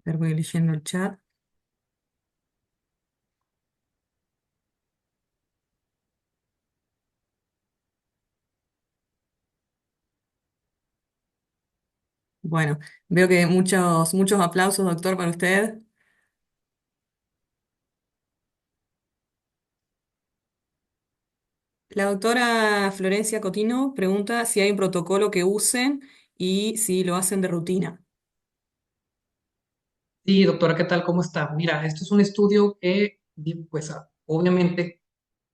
S2: A ver, voy leyendo el chat. Bueno, veo que muchos aplausos, doctor, para usted. La doctora Florencia Cotino pregunta si hay un protocolo que usen y si lo hacen de rutina.
S3: Sí, doctora, ¿qué tal? ¿Cómo está? Mira, esto es un estudio que, pues, obviamente,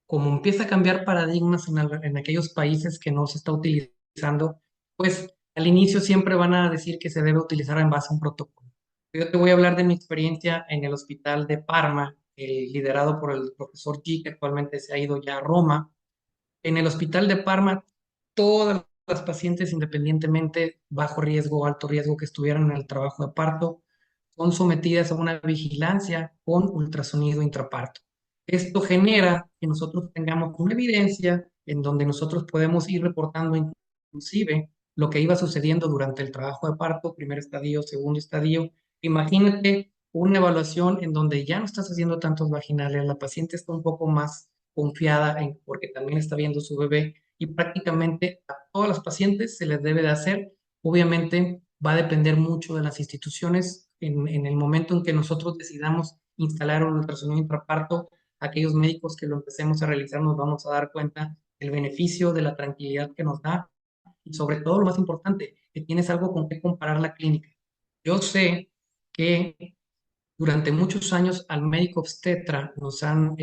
S3: como empieza a cambiar paradigmas en aquellos países que no se está utilizando, pues al inicio siempre van a decir que se debe utilizar en base a un protocolo. Yo te voy a hablar de mi experiencia en el hospital de Parma, liderado por el profesor G, que actualmente se ha ido ya a Roma. En el hospital de Parma, todas las pacientes, independientemente bajo riesgo o alto riesgo que estuvieran en el trabajo de parto, son sometidas a una vigilancia con ultrasonido intraparto. Esto genera que nosotros tengamos una evidencia en donde nosotros podemos ir reportando inclusive lo que iba sucediendo durante el trabajo de parto, primer estadio, segundo estadio. Imagínate una evaluación en donde ya no estás haciendo tantos vaginales, la paciente está un poco más confiada en, porque también está viendo su bebé, y prácticamente a todas las pacientes se les debe de hacer. Obviamente va a depender mucho de las instituciones. En el momento en que nosotros decidamos instalar un ultrasonido intraparto, aquellos médicos que lo empecemos a realizar nos vamos a dar cuenta del beneficio, de la tranquilidad que nos da, y sobre todo lo más importante, que tienes algo con qué comparar la clínica. Yo sé que durante muchos años al médico obstetra nos han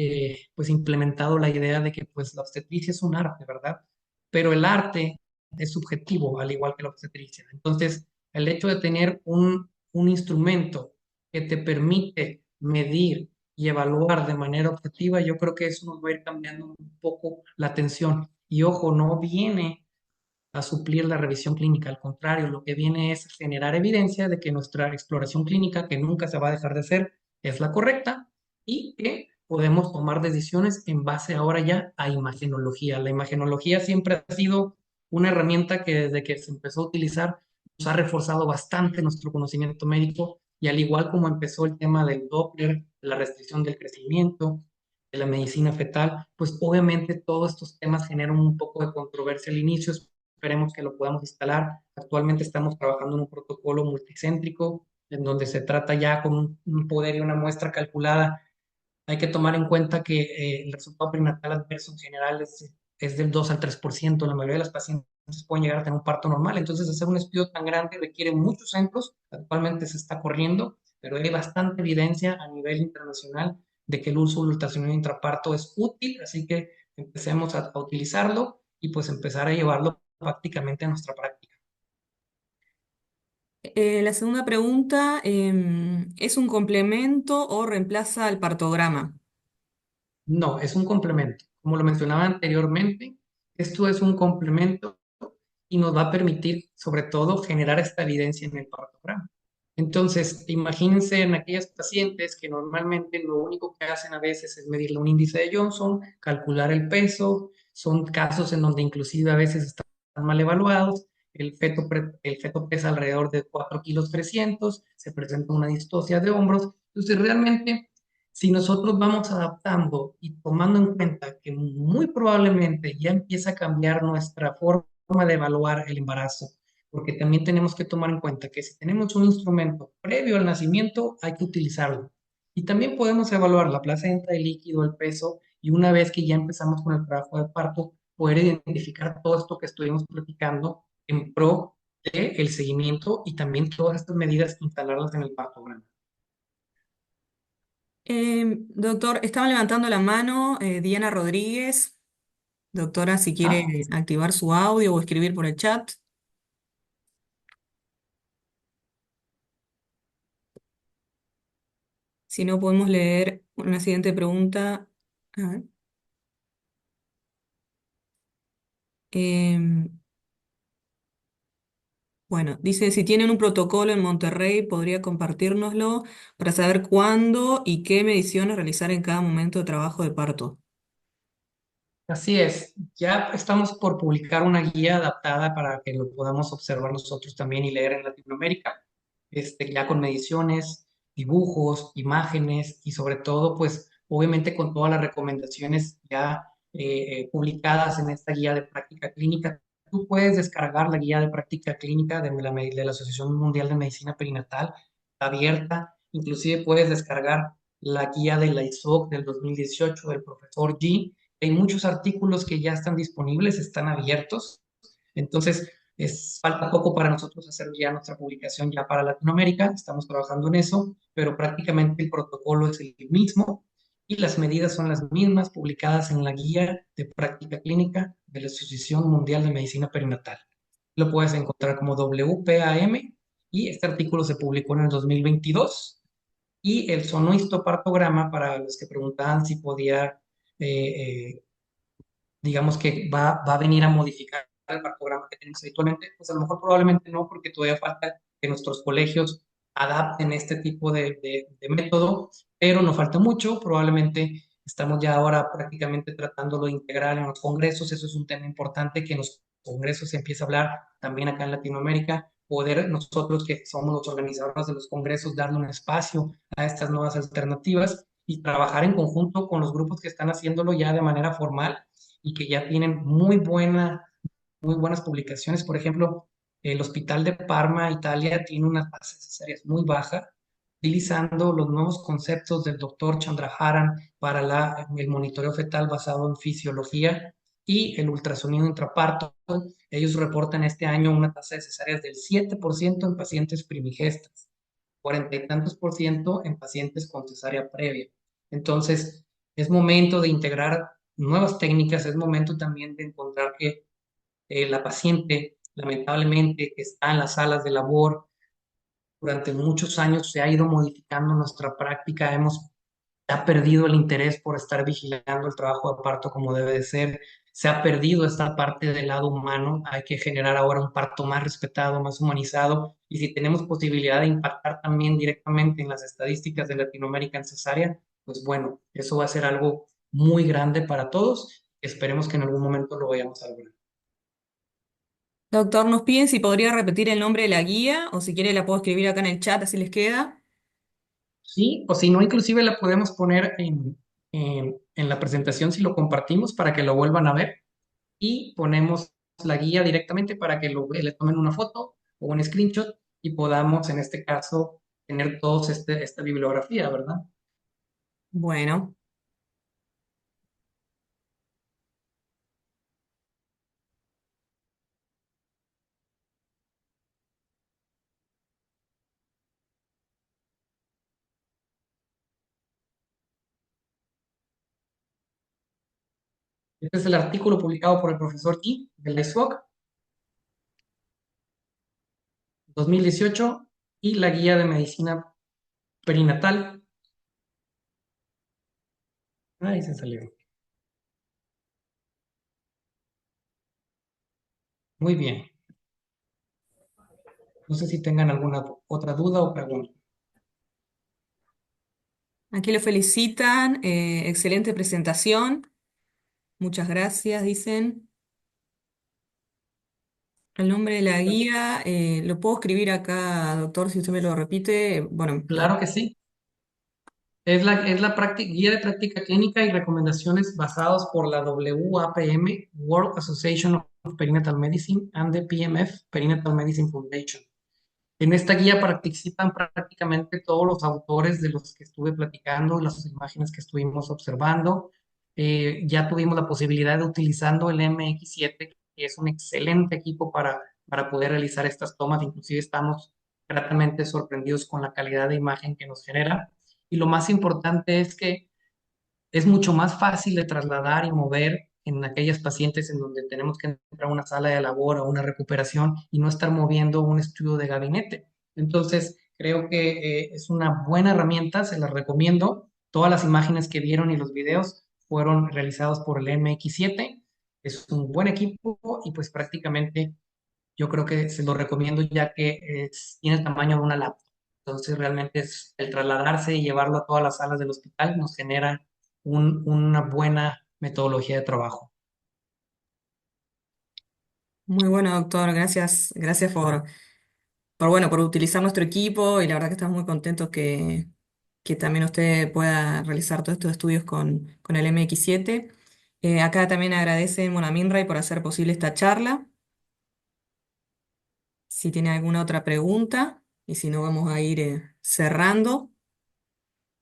S3: pues implementado la idea de que pues la obstetricia es un arte, ¿verdad? Pero el arte es subjetivo, al igual que la obstetricia. Entonces, el hecho de tener un instrumento que te permite medir y evaluar de manera objetiva, yo creo que eso nos va a ir cambiando un poco la atención. Y ojo, no viene a suplir la revisión clínica. Al contrario, lo que viene es generar evidencia de que nuestra exploración clínica, que nunca se va a dejar de hacer, es la correcta, y que podemos tomar decisiones en base ahora ya a imagenología. La imagenología siempre ha sido una herramienta que desde que se empezó a utilizar nos ha reforzado bastante nuestro conocimiento médico, y al igual como empezó el tema del Doppler, la restricción del crecimiento, de la medicina fetal, pues obviamente todos estos temas generan un poco de controversia al inicio. Esperemos que lo podamos instalar. Actualmente estamos trabajando en un protocolo multicéntrico en donde se trata ya con un poder y una muestra calculada. Hay que tomar en cuenta que el resultado prenatal adverso en general es del 2 al 3%. La mayoría de las pacientes pueden llegar a tener un parto normal. Entonces, hacer un estudio tan grande requiere muchos centros. Actualmente se está corriendo, pero hay bastante evidencia a nivel internacional de que el uso del ultrasonido intraparto es útil. Así que empecemos a utilizarlo y pues empezar a llevarlo prácticamente a nuestra práctica.
S2: La segunda pregunta, ¿es un complemento o reemplaza al partograma?
S3: No, es un complemento. Como lo mencionaba anteriormente, esto es un complemento y nos va a permitir, sobre todo, generar esta evidencia en el partograma. Entonces, imagínense en aquellas pacientes que normalmente lo único que hacen a veces es medirle un índice de Johnson, calcular el peso, son casos en donde inclusive a veces están mal evaluados, el feto pesa alrededor de 4 kilos 300, se presenta una distocia de hombros. Entonces, realmente, si nosotros vamos adaptando y tomando en cuenta que muy probablemente ya empieza a cambiar nuestra forma de evaluar el embarazo, porque también tenemos que tomar en cuenta que si tenemos un instrumento previo al nacimiento, hay que utilizarlo. Y también podemos evaluar la placenta, el líquido, el peso, y una vez que ya empezamos con el trabajo de parto, poder identificar todo esto que estuvimos platicando en pro del seguimiento y también todas estas medidas instalarlas en el partograma.
S2: Doctor, estaba levantando la mano Diana Rodríguez. Doctora, si
S3: Ah,
S2: quiere activar su audio o escribir por el chat. Si no, podemos leer una siguiente pregunta. A ver. Em, bueno, dice, si tienen un protocolo en Monterrey, podría compartírnoslo para saber cuándo y qué mediciones realizar en cada momento de trabajo de parto.
S3: así es, ya estamos por publicar una guía adaptada para que lo podamos observar nosotros también y leer en Latinoamérica, ya con mediciones, dibujos, imágenes y sobre todo, pues obviamente con todas las recomendaciones ya publicadas en esta guía de práctica clínica. Tú puedes descargar la guía de práctica clínica de la Asociación Mundial de Medicina Perinatal, está abierta, inclusive puedes descargar la guía de la ISOC del 2018 del profesor G. Hay muchos artículos que ya están disponibles, están abiertos. Entonces, falta poco para nosotros hacer ya nuestra publicación ya para Latinoamérica. Estamos trabajando en eso, pero prácticamente el protocolo es el mismo y las medidas son las mismas publicadas en la guía de práctica clínica de la Asociación Mundial de Medicina Perinatal. Lo puedes encontrar como WPAM y este artículo se publicó en el 2022 y el sonohistopartograma, para los que preguntaban si podía eh, digamos que va a venir a modificar el cartograma que tenemos actualmente, pues a lo mejor probablemente no, porque todavía falta que nuestros colegios adapten este tipo de método, pero no falta mucho, probablemente estamos ya ahora prácticamente tratándolo de integrar en los congresos, eso es un tema importante que en los congresos se empieza a hablar también acá en Latinoamérica, poder nosotros que somos los organizadores de los congresos darle un espacio a estas nuevas alternativas y trabajar en conjunto con los grupos que están haciéndolo ya de manera formal y que ya tienen muy buenas publicaciones. Por ejemplo, el Hospital de Parma, Italia, tiene una tasa de cesáreas muy baja, utilizando los nuevos conceptos del doctor Chandraharan para el monitoreo fetal basado en fisiología y el ultrasonido intraparto. Ellos reportan este año una tasa de cesáreas del 7% en pacientes primigestas, 40 y tantos por ciento en pacientes con cesárea previa. Entonces, es momento de integrar nuevas técnicas, es momento también de encontrar que la paciente, lamentablemente, que está en las salas de labor, durante muchos años se ha ido modificando nuestra práctica, se ha perdido el interés por estar vigilando el trabajo de parto como debe de ser, se ha perdido esta parte del lado humano, hay que generar ahora un parto más respetado, más humanizado, y si tenemos posibilidad de impactar también directamente en las estadísticas de Latinoamérica en cesárea, pues bueno, eso va a ser algo muy grande para todos, esperemos que en algún momento lo vayamos a lograr.
S2: Doctor, nos piden si podría repetir el nombre de la guía o si quiere la puedo escribir acá en el chat, así les queda.
S3: Sí, o si no, inclusive la podemos poner en la presentación si lo compartimos para que lo vuelvan a ver y ponemos la guía directamente para que le tomen una foto o un screenshot y podamos, en este caso, tener todos esta bibliografía, ¿verdad?
S2: Bueno,
S3: Este es el artículo publicado por el profesor Yi del ISOC 2018 y la guía de medicina perinatal. Ahí se salió. Muy bien. No sé si tengan alguna otra duda o pregunta.
S2: Aquí lo felicitan, excelente presentación, muchas gracias, dicen. El nombre de la guía, lo puedo escribir acá, doctor, si usted me lo repite. Bueno,
S3: Claro que sí. Es la guía de práctica clínica y recomendaciones basadas por la WAPM, World Association of Perinatal Medicine, and the PMF, Perinatal Medicine Foundation. En esta guía participan prácticamente todos los autores de los que estuve platicando, las imágenes que estuvimos observando. Ya tuvimos la posibilidad de utilizando el MX7, que es un excelente equipo para poder realizar estas tomas. Inclusive estamos gratamente sorprendidos con la calidad de imagen que nos genera. Y lo más importante es que es mucho más fácil de trasladar y mover en aquellas pacientes en donde tenemos que entrar a una sala de labor o una recuperación y no estar moviendo un estudio de gabinete. Entonces, creo que es una buena herramienta, se la recomiendo. Todas las imágenes que vieron y los videos fueron realizados por el MX7. Es un buen equipo y pues prácticamente yo creo que se lo recomiendo ya que tiene el tamaño de una laptop. Entonces realmente es el trasladarse y llevarlo a todas las salas del hospital nos genera una buena metodología de trabajo.
S2: muy bueno, doctor, gracias, gracias bueno, por utilizar nuestro equipo y la verdad que estamos muy contentos que también usted pueda realizar todos estos estudios con el MX7. Acá también agradecen bueno, a Minray por hacer posible esta charla. Si tiene alguna otra pregunta y si no, vamos a ir cerrando.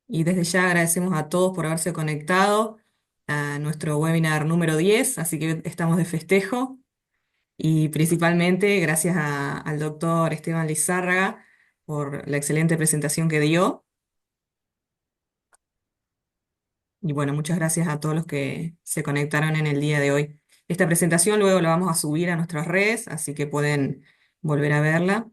S2: Y desde ya agradecemos a todos por haberse conectado a nuestro webinar número 10, así que estamos de festejo. Y principalmente gracias al doctor Esteban Lizárraga por la excelente presentación que dio. Y bueno, muchas gracias a todos los que se conectaron en el día de hoy. Esta presentación luego la vamos a subir a nuestras redes, así que pueden volver a verla.